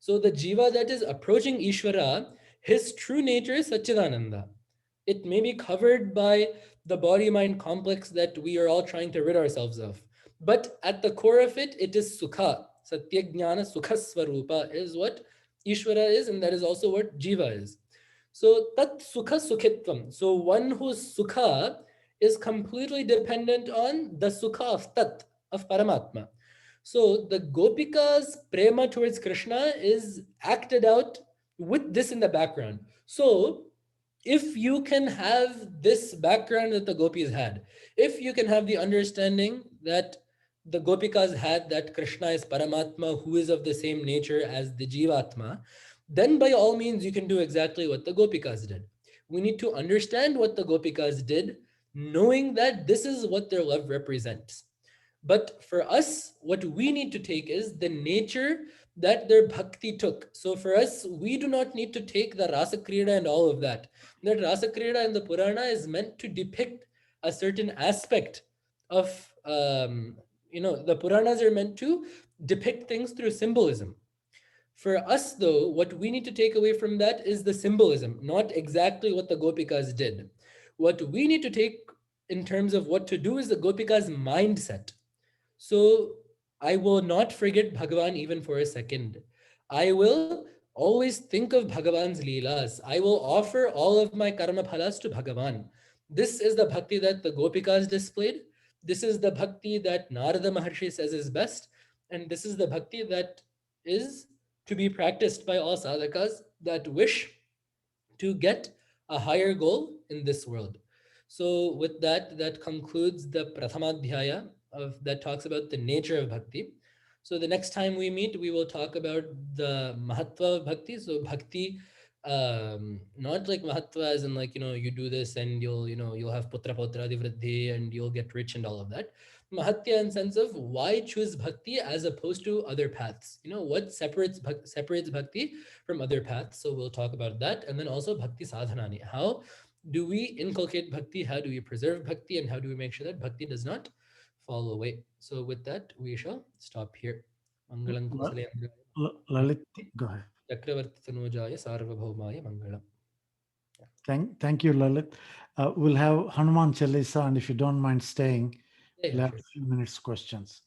So the Jiva that is approaching Ishvara, his true nature is Satchidananda. It may be covered by the body-mind complex that we are all trying to rid ourselves of. But at the core of it, it is Sukha. Satyajnana Sukha Swarupa is what Ishvara is, and that is also what Jiva is. So tat sukha sukhitvam. So one whose sukha is completely dependent on the sukha of tat, of Paramatma. So the Gopika's prema towards Krishna is acted out with this in the background. So if you can have this background that the gopis had, if you can have the understanding that the Gopikas had that Krishna is Paramatma who is of the same nature as the Jivatma, then by all means you can do exactly what the Gopikas did. We need to understand what the Gopikas did, knowing that this is what their love represents. But for us, what we need to take is the nature that their bhakti took. So for us, we do not need to take the Rasa Krida and all of that. That Rasa Krida in the Purana is meant to depict a certain aspect of, the Puranas are meant to depict things through symbolism. For us, though, what we need to take away from that is the symbolism, not exactly what the Gopikas did. What we need to take in terms of what to do is the Gopikas' mindset. So I will not forget Bhagavan even for a second. I will always think of Bhagavan's Leelas. I will offer all of my karma phalas to Bhagavan. This is the bhakti that the Gopikas displayed. This is the bhakti that Narada Maharshi says is best. And this is the bhakti that is to be practiced by all sadhakas that wish to get a higher goal in this world. So with that, that concludes the Prathamadhyaya that talks about the nature of bhakti. So the next time we meet, we will talk about the Mahatva of bhakti. So bhakti, not like Mahatva as in like, you do this and you'll have putra divriddhi and you'll get rich and all of that. Mahatya in sense of why choose bhakti as opposed to other paths. What separates bhakti from other paths. So we'll talk about that. And then also bhakti sadhanani. How do we inculcate bhakti? How do we preserve bhakti? And how do we make sure that bhakti does not fall away? So with that, we shall stop here. Mangalam Lalit, go ahead. Chakravarti Tanujaya Sarvabhaumaya Mangalam. Thank you, Lalit. We'll have Hanuman Chalisa, and if you don't mind staying, we'll have Sure. a few minutes questions.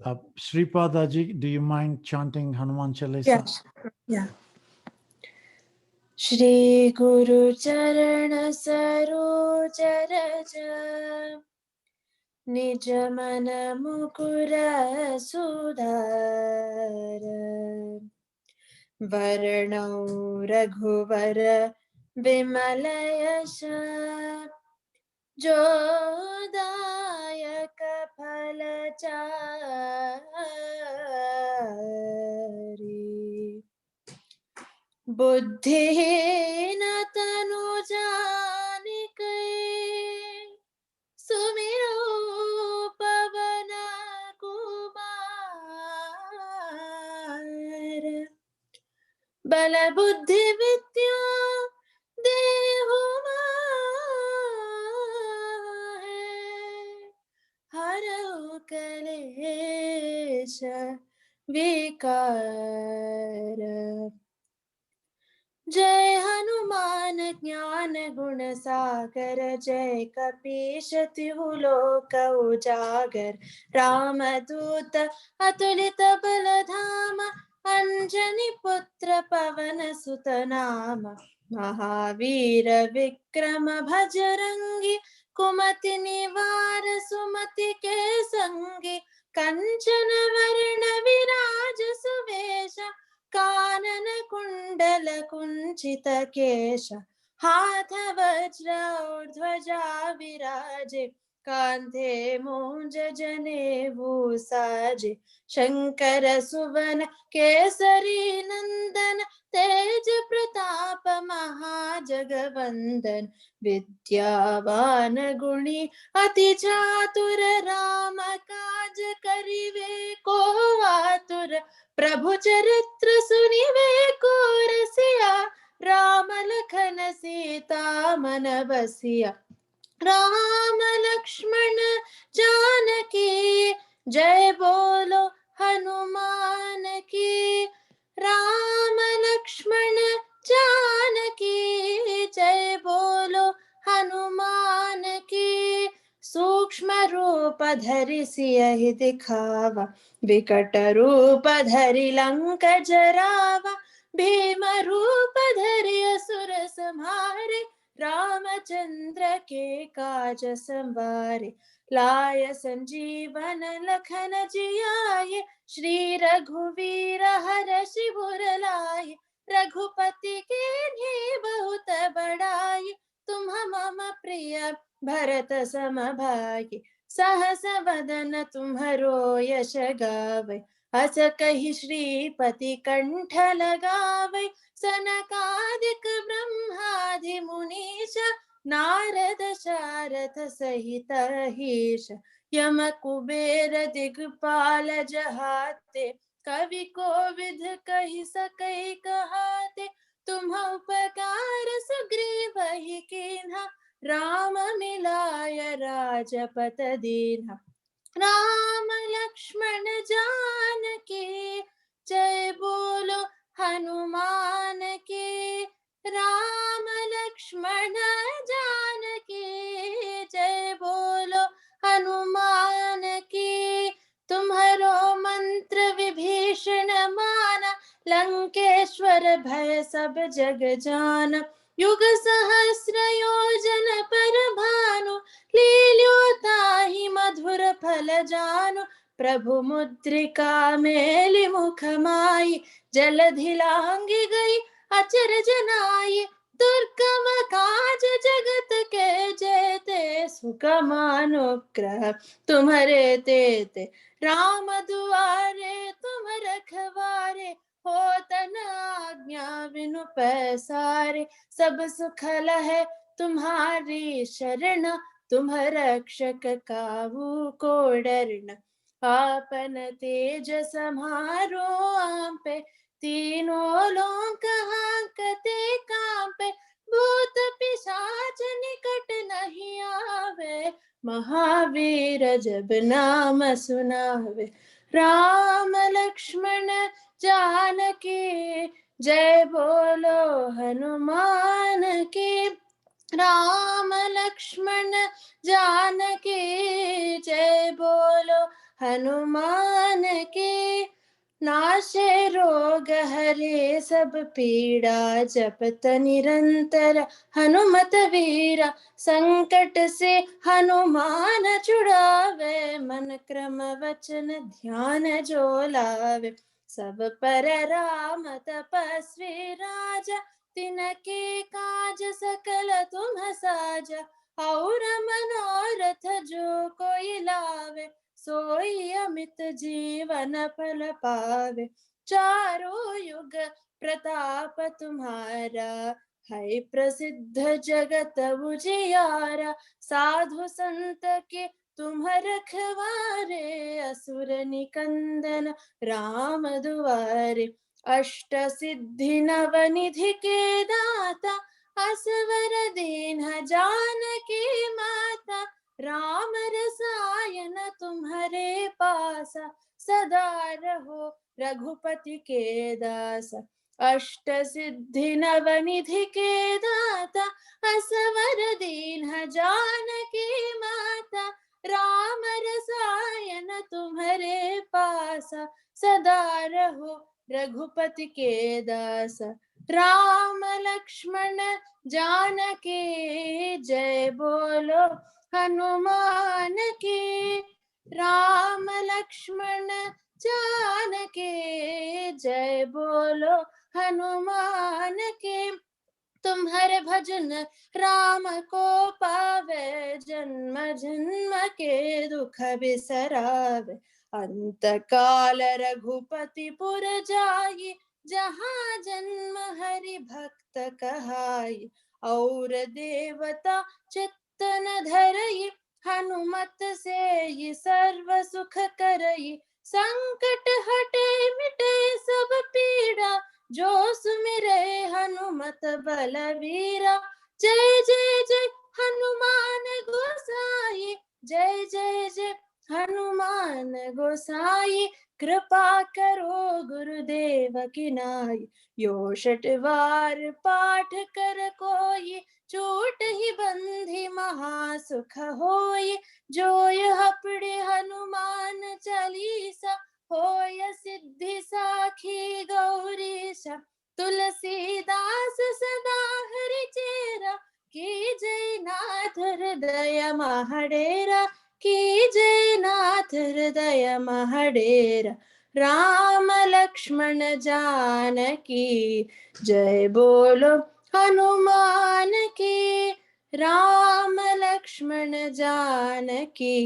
Shripadaji, do you mind chanting Hanuman Chalisa? Yes. Yeah. Shri Guru Charana Saroj Raja Nija Mana Mukura Sudara Varanau Raghuvara Vimalayasha Jodayaka Phalachari बुद्धिहीन तनु जानिके सुमिरो पवन कुमार बल बुद्धि विद्या देहु माहे हरौ कलेश विकार जय हनुमान ज्ञान गुण सागर जय कपीश तिहु लोक उजागर रामदूत अतुलित बल धाम अंजनी पुत्र पवन सुत नाम महावीर विक्रम भजरंगी कुमति निवार सुमति के संगी कंचन वर्ण विराज सुवेश कानन कुंडल कुंचित केश हाथ वज्र और ध्वजा विराजे कांधे मूंज जनेऊ साजे शंकर सुवन केसरी नंदन तेज प्रताप महाजगवंदन विद्यावान गुणी अति चातुर राम काज करिवे को आतुर प्रभु चरित्र सुनिवे को रसिया राम लखन सीता मन बसिया राम लक्ष्मण जानकी जय बोलो हनुमान की राम लक्ष्मण जानकी जय बोलो हनुमान की सूक्ष्म रूप धरि सियहि दिखावा विकट रूप धरि लंक जरावा भीम रूप धरि असुर संहारे रामचंद्र के काज संवारे लाय संजीवन लखन जियाए श्री रघुवीर हर्षि उर लाए रघुपति कीन्ही बहुत बड़ाई तुम मम प्रिय भरत सम भाई सहस वदन तुम्हरो यश गावे अस कहि श्रीपति कंठ लगावे सनकादिक ब्रह्मादि मुनीश नारद शारद सहित अहीश यम कुबेर दिगपाल जहाते कवि कोविद कहि सकै कहाते तुम उपकार सुग्रीव ही कीन्हा राम मिलाय राजपत दीन्हा राम लक्ष्मण जानकी जय बोलो हनुमान की राम लक्ष्मण जानकी जय बोलो हनुमान की तुम्हारो मंत्र विभीषण माना लंकेश्वर भय सब जग जाना युग सहस्र योजन पर भानु लील्योताहि मधुर फल जानु प्रभु मुद्रिका मेलि मुख माई जलधि लांघि गई अचरज नाई दुर्गम काज जगत के जेते सुगम अनुग्रह तुम्हारे तेते राम दुआरे तुम रखवारे होत न आज्ञा बिनु पैसारे सब सुख लहै तुम्हारी शरण तुम रक्षक काहू को डरना आपन तेज समारो आपे तीनों लोक हांकते कांपे भूत पिशाच निकट नहीं आवे महावीर जब नाम सुनावे राम लक्ष्मण जानकी जय बोलो हनुमान की राम लक्ष्मण जानकी जय बोलो हनुमान की नाशे रोग हरे सब पीड़ा जपत निरंतर हनुमत वीरा संकट से हनुमान छुड़ावे मन क्रम वचन ध्यान जो लावे सब पर राम तपस्वी राजा तिनके काज सकल तुम साजा और मनोरथ जो कोई लावे सोई अमित जीवन फल पावे चारों युग प्रताप तुम्हारा है प्रसिद्ध जगत उजियारा साधु संत के तुम रखवारे असुर निकंदन राम दुआरे अष्ट सिद्धि नव निधि के दाता असवर दीन जानकी माता राम रसायन तुम्हारे पासा सदा रहो रघुपति के दासा अष्ट सिद्धि नव निधि के दाता असवर दीन जानकी माता राम रसायन तुम्हारे पासा सदा रहो रघुपति के दासा राम लक्ष्मण जानकी जय बोलो हनुमान की राम लक्ष्मण जानके जय बोलो हनुमान के। तुम्हारे भजन राम को पावे, जन्म जन्म के दुख बिसरावे। अंत काल रघुपति पुर जाई, जहाँ जन्म हरि भक्त कहाई। और देवता चित्तन धरई, हनुमत से ही सर्व सुख करई। संकट हटे मिटे सब पीड़ा, जो सुमिरे हनुमत बलवीरा। जय जय जय हनुमान गोसाई, जय जय जय हनुमान गोसाई। कृपा करो गुरुदेव की नाई, यो 6 बार पाठ कर कोई, छूट ही बंधी महासुख होई। जो यह पढ़े हनुमान चालीसा, होय सिद्धि साखी गौरीशा। तुलसीदास सदा हरि चेरा, की जय नाथ हृदय महडेरा। की जय नाथ हृदय महडेरा। राम लक्ष्मण जानकी जय बोलो हनुमान की। राम लक्ष्मण जानकी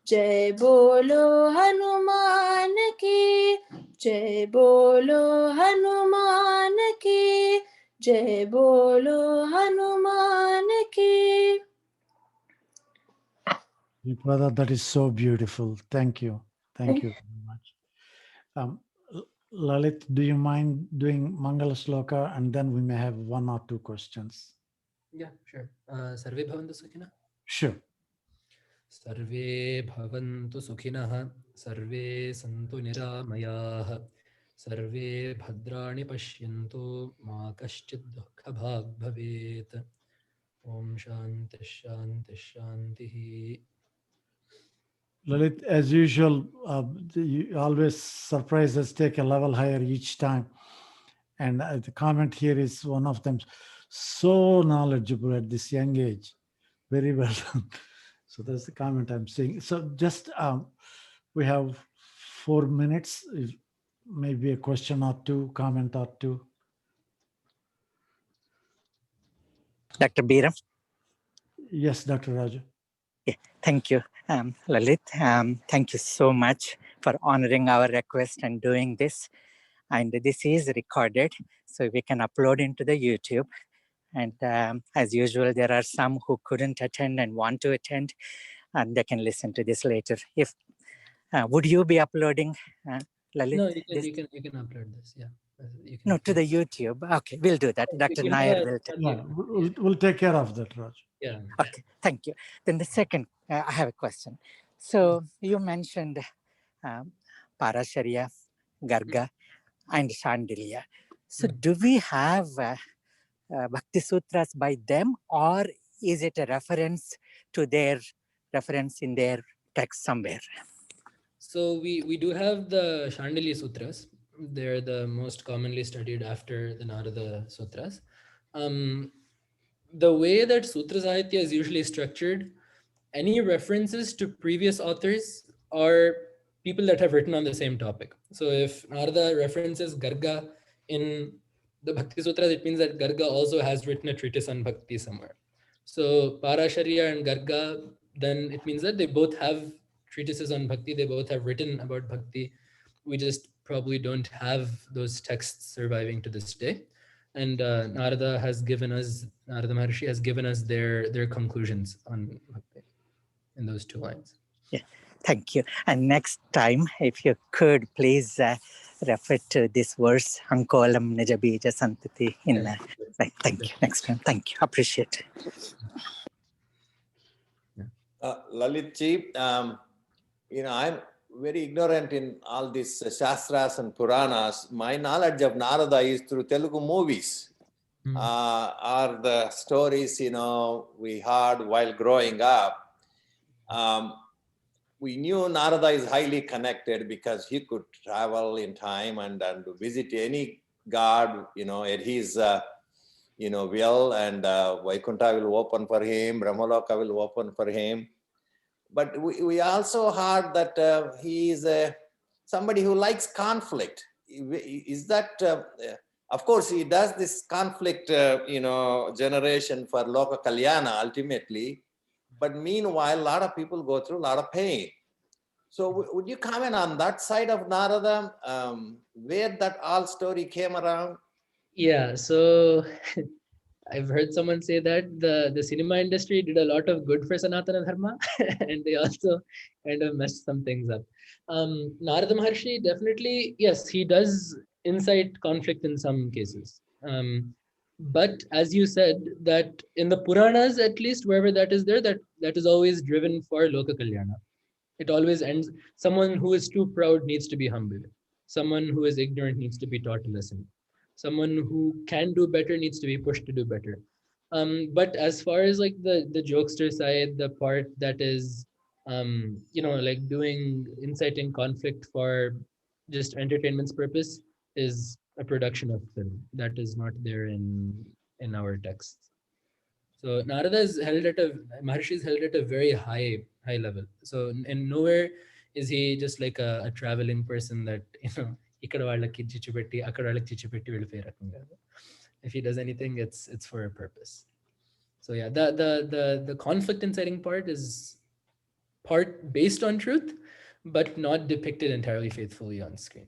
जय बोलो हनुमान की। जय बोलो हनुमान की। जय बोलो हनुमान की। Brother, that is so beautiful. Thank you. Thank you very much. Lalit, do you mind doing Mangala Sloka? And then we may have 1 or 2 questions. Yeah, sure. Sarve bhavantu sukhinah. Sure. Sarve bhavantu sukhinah, sarve santu niramayah, sarve bhadrani pashyantu, ma kaschid dukha bhag bhavet. Om shanti shanti shanti. Lalit, as usual, you always surprise us, take a level higher each time. And the comment here is one of them. So knowledgeable at this young age. Very well done. So that's the comment I'm seeing. So just we have 4 minutes, maybe a question or 2, comment or 2. Dr. Biram. Yes, Dr. Raju. Yeah, thank you, Lalit. Thank you so much for honoring our request and doing this. And this is recorded, so we can upload into the YouTube. And as usual, there are some who couldn't attend and want to attend, and they can listen to this later. If would you be uploading, Lalit? No, you can upload this. Yeah. You can No, to upload. the YouTube. Okay, we'll do that. Dr. You Nair have will take. Yeah, we'll take care of that, Raj. Yeah. Okay, thank you. Then the second, I have a question. So you mentioned Parasharya, Garga, and Shandilya. So do we have Bhakti Sutras by them, or is it a reference to their reference in their text somewhere? So we do have the Shandilya Sutras. They're the most commonly studied after the Narada Sutras. The way that Sutra Sahitya is usually structured, any references to previous authors are people that have written on the same topic. So if Narada references Garga in the Bhakti Sutras, it means that Garga also has written a treatise on Bhakti somewhere. So Parasharya and Garga, then it means that they both have treatises on Bhakti, they both have written about Bhakti. We just probably don't have those texts surviving to this day. And Narada Maharshi has given us their conclusions on Bhakti in those 2 lines. Yeah, thank you. And next time, if you could please refer to this verse, Ankolam Nijabija Santati. Thank you. Next time, thank you. Appreciate it. Lalitji, I'm very ignorant in all these Shastras and Puranas. My knowledge of Narada is through Telugu movies. Or the stories, we heard while growing up. We knew Narada is highly connected because he could travel in time and visit any god, at his, will, and Vaikuntha will open for him, Brahmaloka will open for him. but we also heard that he is somebody who likes conflict. Is that, of course, he does this conflict, generation for Loka Kalyana ultimately, but meanwhile, a lot of people go through a lot of pain. So would you comment on that side of Narada, where that all story came around? Yeah, so I've heard someone say that the cinema industry did a lot of good for Sanatana Dharma, and they also kind of messed some things up. Narada Maharshi definitely, yes, he does incite conflict in some cases. But as you said, that in the Puranas, at least wherever that is there, that is always driven for Loka Kalyana. It always ends, someone who is too proud needs to be humble. Someone who is ignorant needs to be taught to listen. Someone who can do better needs to be pushed to do better. But as far as like the jokester side, the part that is, like doing inciting conflict for just entertainment's purpose is a production of film that is not there in our texts. So Narada is held at Maharshi is held at a very high level. So in nowhere is he just like a traveling person that, if he does anything, it's for a purpose. So yeah, the conflict inciting part is part based on truth, but not depicted entirely faithfully on screen.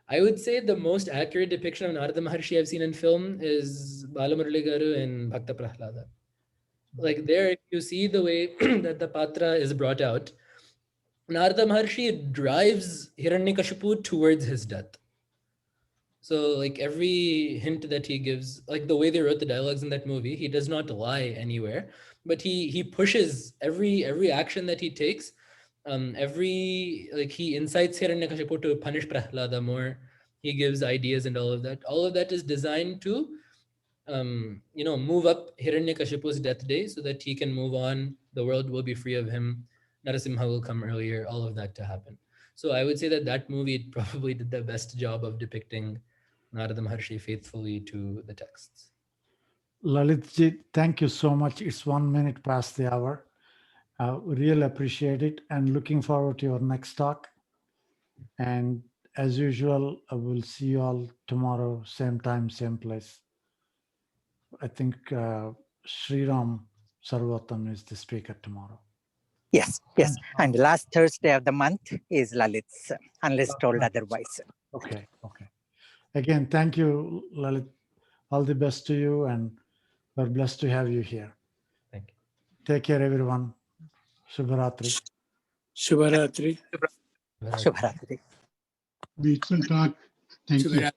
I would say the most accurate depiction of Narada Maharshi I've seen in film is Balamurali Garu in Bhakta Prahlada. Like there, if you see the way that the patra is brought out, Narada Maharshi drives Hiranyakashipu towards his death. So like every hint that he gives, like the way they wrote the dialogues in that movie, he does not lie anywhere, but he pushes every action that he takes. He incites Hiranyakashipu to punish Prahlada more. He gives ideas and all of that. All of that is designed to move up Hiranyakashipu's death day so that he can move on. The world will be free of him. Narasimha will come earlier, all of that to happen. So I would say that movie probably did the best job of depicting Narada Maharshi faithfully to the texts. Lalitji, thank you so much. It's 1 minute past the hour. Really appreciate it and looking forward to your next talk. And as usual, I will see you all tomorrow, same time, same place. I think Sriram Sarvottam is the speaker tomorrow. Yes. And last Thursday of the month is Lalit's, unless told otherwise. Okay. Again, thank you, Lalit. All the best to you, and we're blessed to have you here. Thank you. Take care, everyone. Shubharatri. Shubharatri. Shubharatri. Beautiful talk. Thank you. Shubharatri.